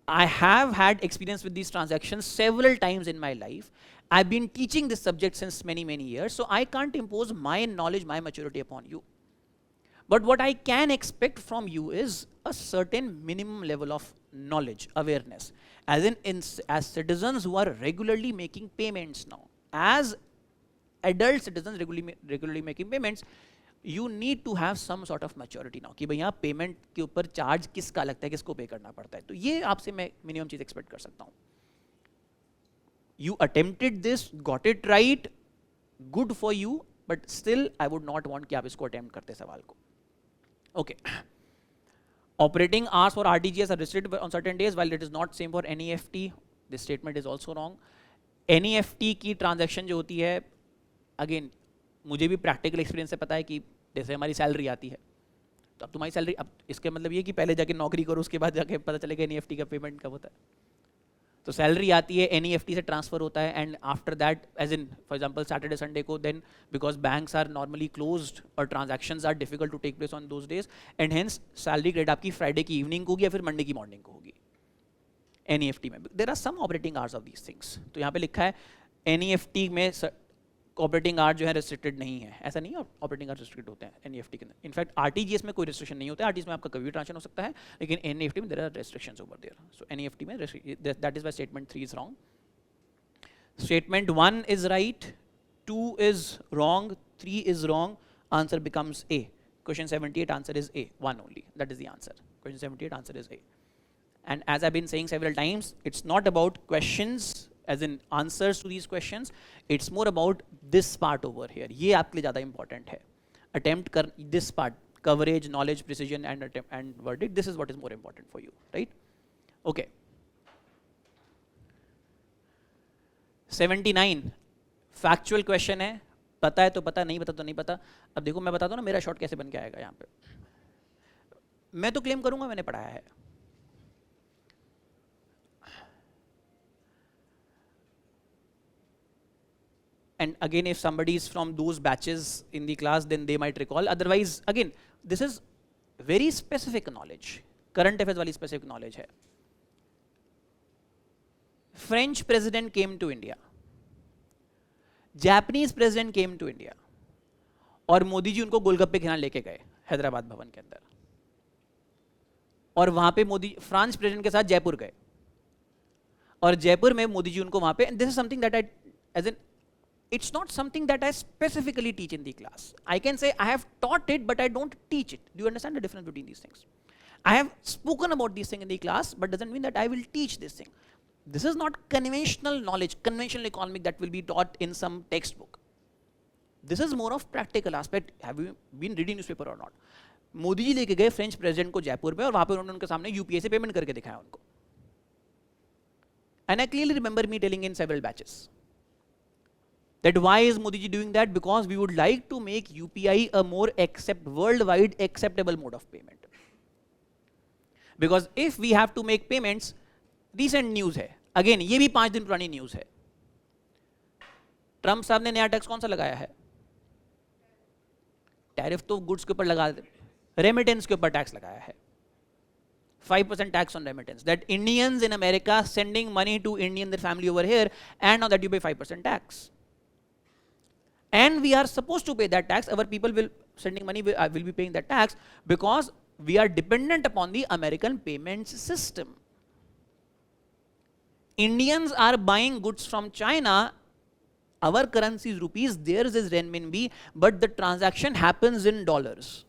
I have had experience with these transactions several times in my life. I've been teaching this subject since many years. So I can't impose my knowledge, my maturity upon you. But what I can expect from you is a certain minimum level of knowledge, awareness. As citizens who are regularly making payments now, as adult citizens regularly making payments, you need to have some sort of maturity now कि भाई यहाँ payment के ऊपर charge किसका लगता है, किसको पे करना पड़ता है. तो ये आपसे मैं मिनिमम चीज एक्सपेक्ट कर सकता हूँ. You attempted this, got it right, good for you, but still I would not want कि आप इसको attempt करते सवाल को. Okay. Operating hours for RTGS are restricted on certain days, while it is not same for NEFT. This statement is also wrong. NEFT की transaction जो होती है, again, मुझे भी प्रैक्टिकल एक्सपीरियंस से पता है कि जैसे हमारी सैलरी आती है तो अब तुम्हारी सैलरी, अब इसके मतलब ये कि पहले जाके नौकरी करो उसके बाद जाके पता चलेगा NEFT का पेमेंट कब होता है. तो सैलरी आती है, NEFT से ट्रांसफर होता है, and after that as in for example Saturday Sunday को, then because banks are normally closed और transactions are difficult to take place on those days, and hence salary credit आपकी Friday की evening को होगी या फिर मंडे की morning को होगी NEFT में. There are some operating hours of these things. तो यहाँ पे लिखा है NEFT में ऑपरेटिंग आवर जो है रेस्ट्रिक्टेड नहीं है. ऐसा नहीं है ऑपरेटिंग आवर रेस्ट्रिक्टेड होते हैं NEFT के अंदर. इनफैक्ट RTGS में कोई रेस्ट्रिक्शन नहीं होता है. RTGS में आपका कभी भी ट्रांजेक्शन हो सकता है, लेकिन NEFT में there are restrictions over there. So NEFT में that is why statement 3 is wrong. Statement 1 is right, 2 is wrong, 3 is wrong. Answer becomes A. Question 78 answer is A, 1 only. That is the answer. Question 78 answer is A. And as I've been saying several times, it's not about questions as in answers to these questions, it's more about this part over here. ये आपके लिए ज़्यादा important है. Attempt कर this part, coverage, knowledge, precision and verdict. This is what is more important for you, right? Okay. 79 factual question है. पता है तो पता, नहीं पता तो नहीं पता. अब देखो मैं बताता हूँ ना मेरा शॉट कैसे बन के आएगा यहाँ पे. मैं तो क्लेम करूँगा मैंने पढ़ाया है. And again, if somebody is from those batches in the class, then they might recall. Otherwise, again, this is very specific knowledge. Current affairs वाली specific knowledge है. French president came to India. Japanese president came to India. और मोदी जी उनको गोलगप्पे खिलाने लेके गए हैदराबाद भवन के अंदर. और वहाँ पे मोदी फ्रांस प्रेसिडेंट के साथ जयपुर गए. और जयपुर में मोदी जी उनको वहाँ पे, and this is something that I, as in it's not something that I specifically teach in the class. I can say I have taught it, but I don't teach it. Do you understand the difference between these things? I have spoken about these things in the class, but doesn't mean that I will teach this thing. This is not conventional knowledge, conventional economic that will be taught in some textbook. This is more of practical aspect. Have you been reading newspaper or not? Modi ji लेके गए French president को जयपुर में और वहां पर उन्होंने उनके सामने यूपीआई से पेमेंट करके दिखाया उनको. And I clearly remember me telling in several batches that why is Modi ji doing that? Because we would like to make UPI a more worldwide acceptable mode of payment. Because if we have to make payments, recent news है, again ये भी 5 दिन पुरानी news है. Trump साहब ने नया tax कौन सा लगाया है? टैरिफ तो गुड्स के ऊपर लगा दे, रेमिटेंस के ऊपर टैक्स लगाया है. 5% tax on remittance. That Indians in America sending money to Indian their family over here, and now that you pay 5% tax. And we are supposed to pay that tax. Our people will sending money will be paying that tax because we are dependent upon the American payments system. Indians are buying goods from China. Our currency is rupees, theirs is renminbi, but the transaction happens in dollars.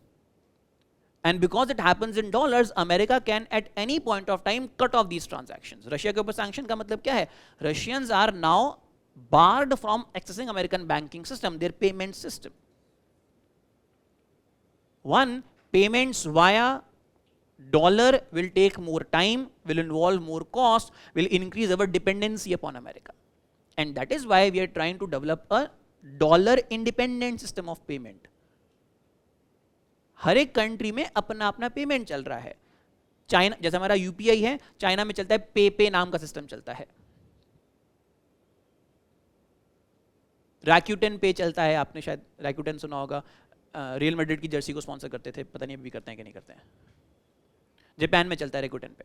And because it happens in dollars, America can at any point of time cut off these transactions. Russia के ऊपर sanction का मतलब क्या है? Russians are now barred from accessing American banking system, their payment system. One, payments via dollar will take more time, will involve more cost, will increase our dependency upon America. And that is why we are trying to develop a dollar independent system of payment. हर एक country में अपना अपना payment चल रहा है. China जैसे हमारा UPI है, चाइना में चलता है पे नाम का सिस्टम चलता है. रैक्यूटेन पे चलता है, आपने शायद रैक्यूटेन सुना होगा, रियल मैड्रिड की जर्सी को स्पॉन्सर करते थे, पता नहीं अभी करते हैं कि नहीं करते हैं. जापान में चलता है रैक्यूटेन पे.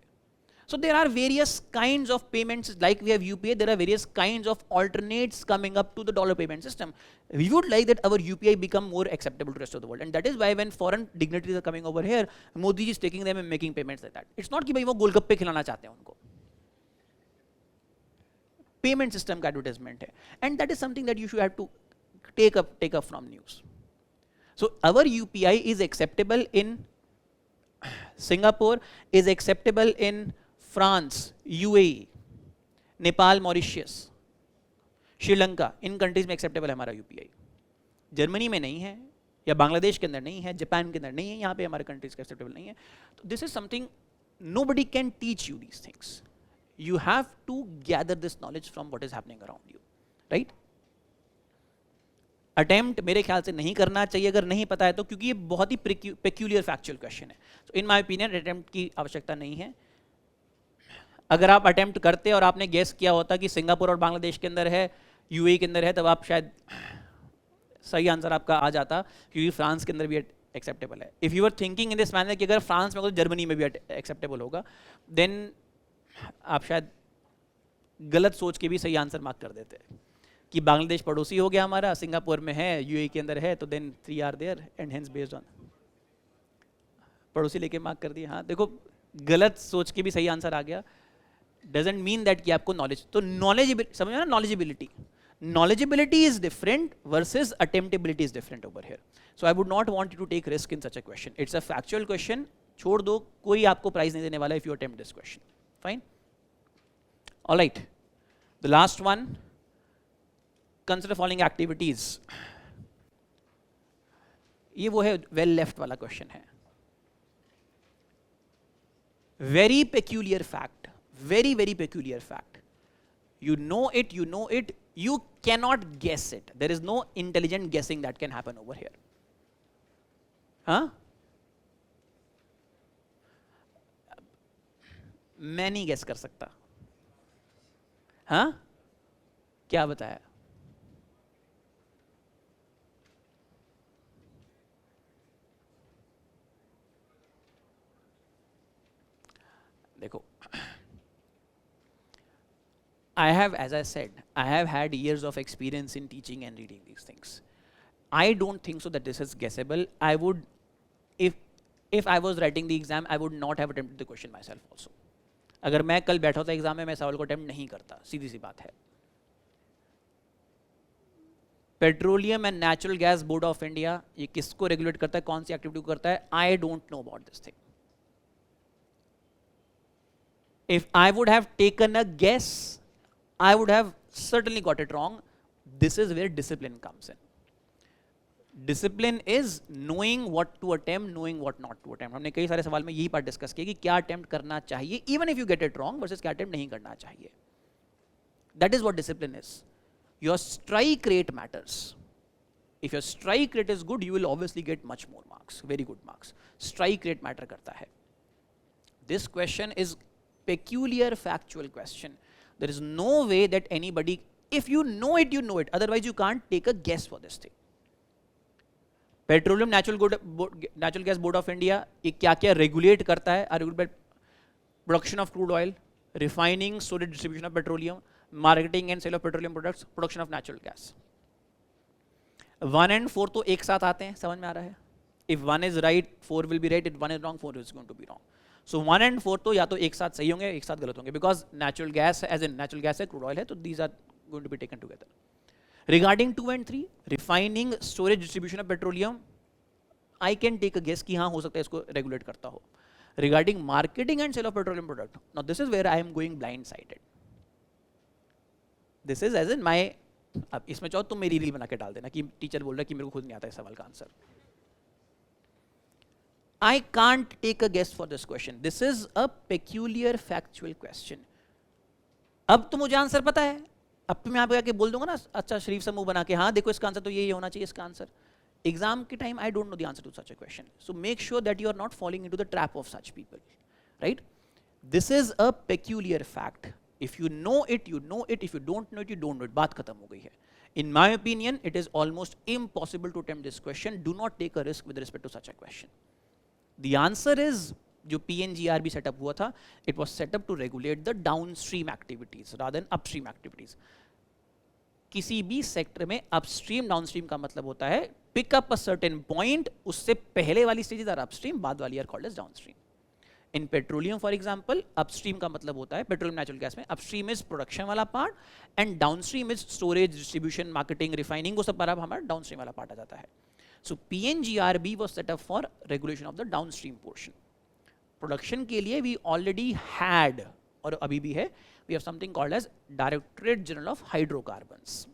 So there are various kinds of payments, like we have UPI, there are various kinds of alternates coming up to the dollar payment system. We would like that our UPI become more acceptable to the rest of the world. And that is why when foreign dignitaries are coming over here, Modi ji is taking them and making payments like that. It's not कि भाई वो गोलगप्पे खिलाना चाहते हैं उनको. Payment system का advertisement है. And that is something that you should have to take up from news. So our UPI is acceptable in Singapore, is acceptable in France, UAE, Nepal, Mauritius, Sri Lanka, in countries में acceptable है हमारा UPI. Germany में नहीं है, या बांग्लादेश के अंदर नहीं है, जापान के अंदर नहीं है, यहाँ पे हमारे कंट्रीज का एक्सेप्टेबल नहीं है. तो this is something nobody can teach you these things. You have to gather this knowledge from what is happening around you, right? Attempt मेरे ख्याल से नहीं करना चाहिए अगर नहीं पता है तो, क्योंकि ये बहुत ही पेक्यूलियर फैक्चुअल क्वेश्चन है. सो इन माय ओपिनियन अटेम्प्ट की आवश्यकता नहीं है. अगर आप अटेम्प्ट करते और आपने गेस किया होता कि सिंगापुर और बांग्लादेश के अंदर है, यूएई के अंदर है, तब आप शायद सही आंसर आपका आ जाता, क्योंकि फ्रांस के अंदर भी एक्सेप्टेबल है. If you are thinking in this manner कि अगर फ्रांस में हो तो जर्मनी में भी एक्सेप्टेबल होगा, देन आप शायद गलत सोच के भी सही आंसर मार्क कर देते कि बांग्लादेश पड़ोसी हो गया हमारा, सिंगापुर में है, यूएई के अंदर है, तो then 3 are there and hence based on पड़ोसी लेके मार्क कर दिया. हाँ देखो, गलत सोच के भी सही आंसर आ गया, डजंट मीन दैट कि आपको नॉलेज. तो नॉलेजेबिलिटी समझो ना, knowledgeability is different versus attemptability is different over here. So I would not want you to take risk in such a question. It's a factual question, छोड़ दो, कोई आपको prize नहीं देने वाला if you attempt this question. Fine, alright. The last one, consider following activities. ये वो है वेल लेफ्ट वाला क्वेश्चन है. Very peculiar fact, very peculiar fact. You know it, you cannot guess it. There is no intelligent guessing that can happen over here. हाँ, मैं नहीं guess कर सकता. हाँ, क्या बताया? देखो, I have, as I said, I have had years of experience in teaching and reading these things. I don't think so that this is guessable. I would, if I was writing the exam, I would not have attempted the question myself also. अगर मैं कल बैठा था exam में, मैं सवाल को attempt नहीं करता, सीधी सी बात है. Petroleum and natural gas board of India, ये किसको रेगुलेट करता है, कौन सी एक्टिविटी को करता है? I don't know about this thing. If I would have taken a guess, I would have certainly got it wrong. This is where discipline comes in. Discipline is knowing what to attempt, knowing what not to attempt. हमने कई सारे सवाल में यही बात discuss की कि क्या अटेम्प्ट करना चाहिए even if you get it wrong versus क्या अटेम्प्ट नहीं करना चाहिए. That is what discipline is. Your strike rate matters. If your strike rate is good, you will obviously get much more marks, very good marks. Strike rate matter करता है. This question is peculiar factual question. There is no way that anybody, if you know it, you know it. Otherwise, you can't take a guess for this thing. Petroleum Natural Gas Board of India, ये क्या क्या regulate करता है? Regulate production of crude oil, refining, storage, distribution of petroleum, marketing and sale of petroleum products, production of natural gas. 1 and 4 तो एक साथ आते हैं, समझ में आ रहा है? If 1 is right, 4 will be right. If 1 is wrong, 4 is going to be wrong. So 1 and 4 तो या तो एक साथ सही होंगे, एक साथ गलत होंगे, because natural gas as in natural gas है, crude oil है, तो these are going to be taken together. Regarding 2 and 3, refining, storage, distribution of petroleum, I can take a guess कि हाँ हो सकता है इसको regulate करता हो. Regarding marketing and sale of petroleum product, now this is where I am going blindsided. This is as in my, अब इसमें चाहो तुम मेरी रील बना के डाल देना कि टीचर बोल रहा है कि मेरे को खुद नहीं आता इस सवाल का answer. I can't take a guess for this question. This is a peculiar factual question. अब तो मुझे आंसर पता है, अब तो मैं यहाँ पे आके बोल दूंगा ना अच्छा शरीफ समूह बना के, हाँ देखो इसका आंसर तो यही होना चाहिए इसका आंसर. एग्जाम के time I don't know the answer to such a question. So make sure that you are not falling into the trap of such people, right? This is a peculiar fact. If you know it, you know it. If you don't know it, you don't know it. बात खत्म हो गई है. In my opinion, it is almost impossible to attempt this question. Do not take a risk with respect to such a question. The answer is जो PNGRB setup हुआ था, it was set up to regulate the downstream activities rather than upstream activities. किसी भी sector में upstream downstream का मतलब होता है pick up a certain point, उससे पहले वाली stages are upstream, बाद वाली are called as downstream. In petroleum for example, upstream का मतलब होता है petroleum natural gas में upstream is production वाला part and downstream is storage, distribution, marketing, refining, वो सब पर अब हमारा downstream वाला part आ जाता है. So PNGRB was set up for regulation of the downstream portion. Production के लिए we already had और अभी भी है, we have something called as Directorate General of Hydrocarbons.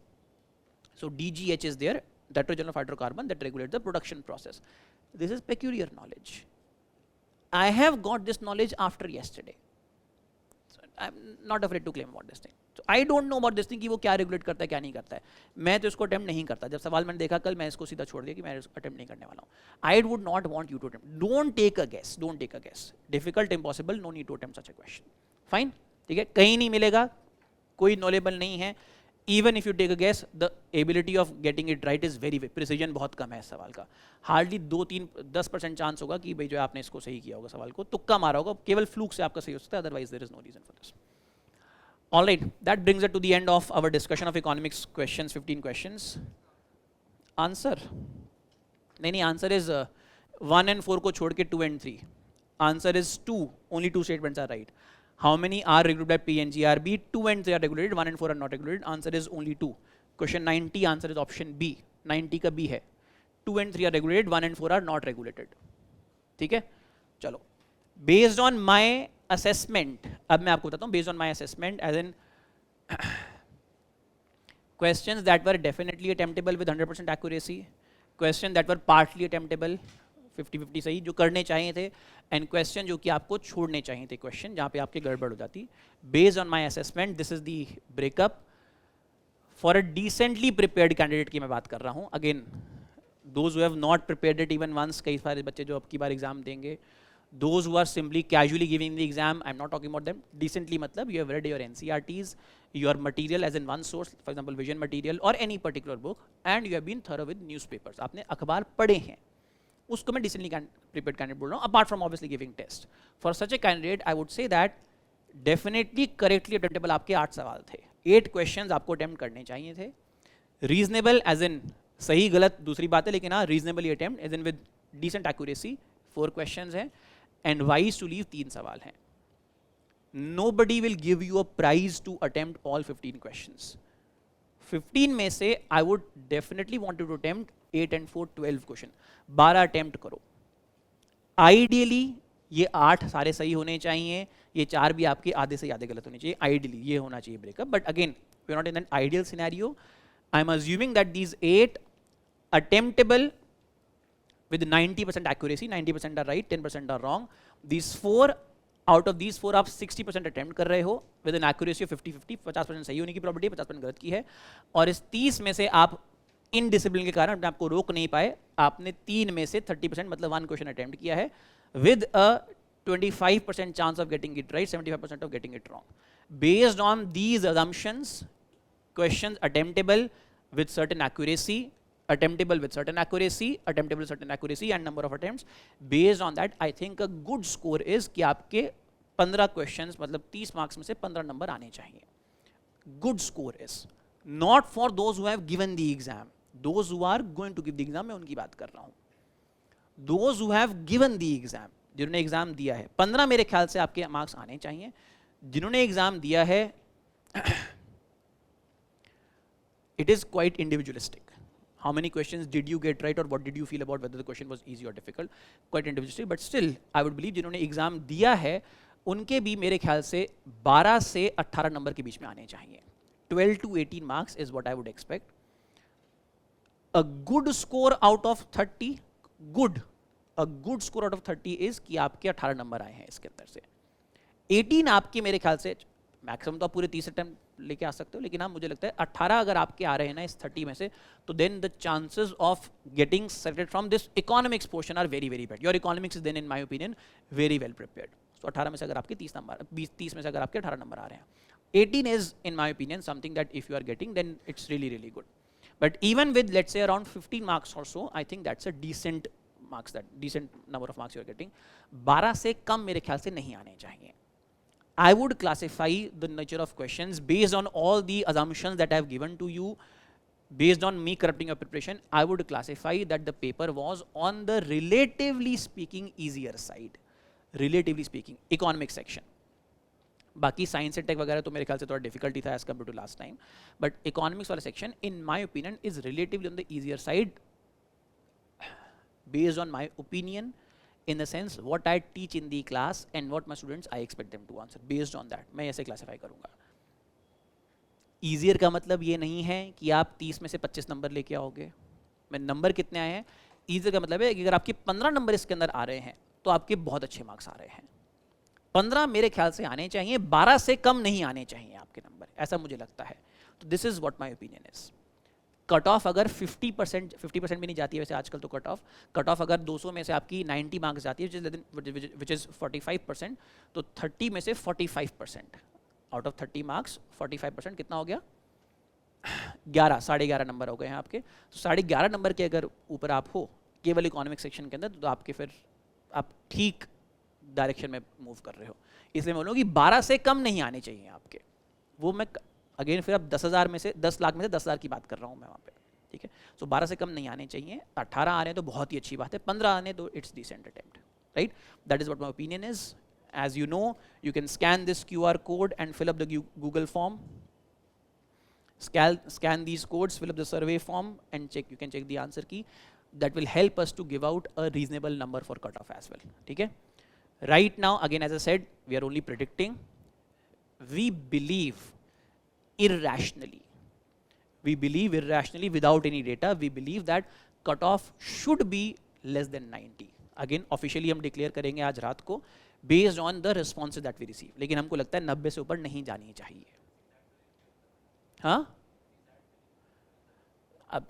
So DGH is there, Directorate General of Hydrocarbon, that regulates the production process. This is peculiar knowledge. I have got this knowledge after yesterday. So I'm not afraid to claim about this thing. So I don't know about this thing कि वो क्या regulate करता है क्या नहीं करता है. मैं तो इसको अटेम्प्ट नहीं करता. जब सवाल मैंने देखा कल, मैं इसको सीधा छोड़ दिया कि मैं अटेम्प्ट नहीं करने वाला हूँ. I would not want you to attempt. Don't take a guess. Don't take a guess. Difficult, impossible. No need to attempt such a question. Fine. ठीक है. कहीं नहीं मिलेगा. कोई knowledgeable नहीं है. Even if you take a guess, the ability of getting it right is very precision बहुत कम है इस सवाल का. Hardly 2-3-10% चांस होगा कि भाई जो आपने इसको सही किया होगा सवाल को, तुक्का मारा होगा, केवल फ्लूक से आपका सही हो सकता है. Otherwise there is no reason for this. All right, that brings us to the end of our discussion of economics questions, 15 questions. Answer? नहीं, answer is 1 and 4 को छोड़ के 2 and 3. Answer is 2. Only 2 statements are right. How many are regulated by PNGRB? 2 and 3 are regulated, 1 and 4 are not regulated. Answer is only 2. Question 90, answer is option B. 90 का B है. 2 and 3 are regulated, 1 and 4 are not regulated. ठीक है? चलो. Based on my assessment, अब मैं आपको बताता हूँ, based on my assessment, as in questions that were definitely attemptable with 100% accuracy, questions that were partly attemptable, 50-50 सही जो करने चाहिए थे, एंड क्वेश्चन जो कि आपको छोड़ने चाहिए थे, क्वेश्चन जहाँ पे आपके गड़बड़ हो जाती. Based on my assessment, this is the breakup for a decently prepared candidate की मैं बात कर रहा हूँ. Again those who have not prepared it even once, कई सारे बच्चे जो अब की बार एग्जाम देंगे, those who are simply casually giving the exam, I am not talking about them. Decently मतलब you have read your NCERTs, your material as in one source, for example vision material or any particular book, and you have been thorough with newspapers. आपने अखबार पढ़े हैं, उसको मैं decently prepared candidate बोल रहा हूँ, apart from obviously giving test. For such a candidate I would say that definitely correctly attemptable आपके 8 सवाल थे, 8 क्वेश्चंस आपको अटेम्प्ट करने चाहिए थे. रीजनेबल एज इन सही गलत दूसरी बात है, लेकिन हाँ reasonably attempt as in with decent accuracy 4 questions हैं, एंड वाइज टू लीव 3 सवाल हैं. Nobody will give you a prize to attempt all 15 questions. 15 में से I would definitely wanted to attempt 8 and 4 12 question, 12 attempt करो। Ideally ये 8 सारे सही होने चाहिए, ये 4 भी आपके आधे से ज़्यादा गलत होने चाहिए, आइडियली ये होना चाहिए breakup. But again we are not in an ideal scenario, I am assuming that these 8 attemptable with 90% accuracy, 90% are right, 10% are wrong. These 4, out of these 4 आप 60% attempt कर रहे हो with an accuracy of 50-50, 50% सही होने की probability, 50% गलत की है। और इस 30 में से आप indiscipline के कारण अपने आपको रोक नहीं पाए, आपने 3 में से 30% मतलब 1 क्वेश्चन attempt किया है with a 25% chance of getting it right, 75% of getting it wrong. Based on these assumptions, questions attemptable with certain accuracy, attemptable with certain accuracy, attemptable with certain accuracy and number of attempts. Based on that, I think a good score is कि आपके 15 questions मतलब 30 marks में से 15 number आने चाहिए. Good score is not for those who have given the exam. Those who are going to give the exam, मैं उनकी बात कर रहा हूँ. Those who have given the exam, जिन्होंने एग्जाम दिया है, 15 मेरे ख्याल से आपके मार्क्स आने चाहिए. जिन्होंने एग्जाम दिया है, it is quite individualistic. How many questions did you get right or what did you feel about whether the question was easy or difficult? Quite individualistic, but still I would believe जिन्होंने exam दिया है उनके भी मेरे ख्याल से 12 से 18 number के बीच में आने चाहिए. 12 to 18 marks is what I would expect. A good score out of 30, a good score out of 30 is कि आपके 18 नंबर आए हैं इसके अंदर से. 18 आपके मेरे ख्याल से मैक्सिमम तो आप पूरे 30 अटेम्प्ट लेके आ सकते हो, लेकिन हाँ मुझे लगता है 18 अगर आपके आ रहे हैं ना इस 30 में से, तो then the chances of getting selected from this economics portion are very very bad. Your economics is then in my opinion very well prepared. So 18 में से अगर आपके 30 नंबर, 30 में से अगर आपके 18 नंबर आ रहे हैं, 18 is in my opinion something that if you are getting then it's really really good. But even with let's say around 15 marks or so, I think that's a decent marks, that decent number of marks you are getting. 12 से कम मेरे ख्याल से नहीं आने चाहिए. I would classify the nature of questions based on all the assumptions that I have given to you, based on me corrupting your preparation. I would classify that the paper was on the relatively speaking easier side. Relatively speaking, economic section. बाकी science and tech वगैरह तो मेरे ख्याल से थोड़ा difficulty था as compare to last time, but economics वाला section in my opinion is relatively on the easier side based on my opinion, in the sense what I teach in the class and what my students I expect them to answer. Based on that मैं ऐसे classify करूँगा. Easier का मतलब ये नहीं है कि आप 30 में से 25 नंबर लेके आओगे. मैं नंबर कितने आए हैं, ईजियर का मतलब है कि अगर आपके 15 नंबर इसके अंदर आ रहे हैं तो आपके बहुत अच्छे मार्क्स आ रहे हैं. 15 मेरे ख्याल से आने चाहिए, 12 से कम नहीं आने चाहिए आपके नंबर, ऐसा मुझे लगता है. तो this is what my opinion is. Cut off अगर 50% भी नहीं जाती है वैसे आजकल तो कट ऑफ अगर 200 में से आपकी 90 मार्क्स जाती है विच इज़ 45%, तो 30 में से 45% आउट ऑफ 30 मार्क्स 45% कितना हो गया, 11.5 नंबर हो गए हैं आपके. तो 11.5 नंबर के अगर ऊपर आप हो केवल इकोनॉमिक सेक्शन के अंदर, तो आपके फिर आप ठीक डायरेक्शन में मूव कर रहे हो. इसलिए मैं बोलूँगा कि 12 से कम नहीं आने चाहिए आपके. वो मैं अगेन फिर अब 10,000 में से 10 लाख में से 10,000 की बात कर रहा हूँ मैं वहाँ पे, ठीक है. सो 12 से कम नहीं आने चाहिए. 18 आने तो बहुत ही अच्छी बात है, 15 आने तो it's decent attempt, right. That is what my opinion is. As you know, you can scan this QR code and fill up the Google form. Scan these codes, fill up the survey form and check. You can check the answer key. That will help us to give out a reasonable number for cutoff as well. ठीक है. Right now, again as I said, we are only predicting. We believe irrationally. We believe irrationally without any data. We believe that cutoff should be less than 90. Again, officially हम declare करेंगे आज रात को based on the responses that we receive. लेकिन हमको लगता है 90 से ऊपर नहीं जानी चाहिए. हाँ, अब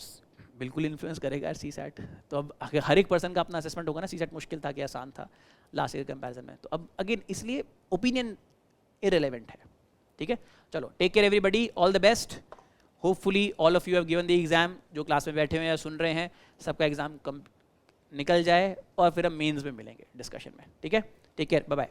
बिल्कुल इन्फ्लुएंस करेगा यार CSAT. तो अब हर एक पर्सन का अपना असेसमेंट होगा ना. CSAT मुश्किल था कि आसान था लास्ट ईयर कंपैरिजन में. तो अब अगेन इसलिए ओपिनियन इररिलेवेंट है, ठीक है. चलो, take care everybody, all the best. Hopefully all of you have given the exam. जो क्लास में बैठे हुए हैं या सुन रहे हैं, सबका एग्जाम निकल जाए और फिर हम मेंस में मिलेंगे डिस्कशन में, ठीक है. Take care, bye bye.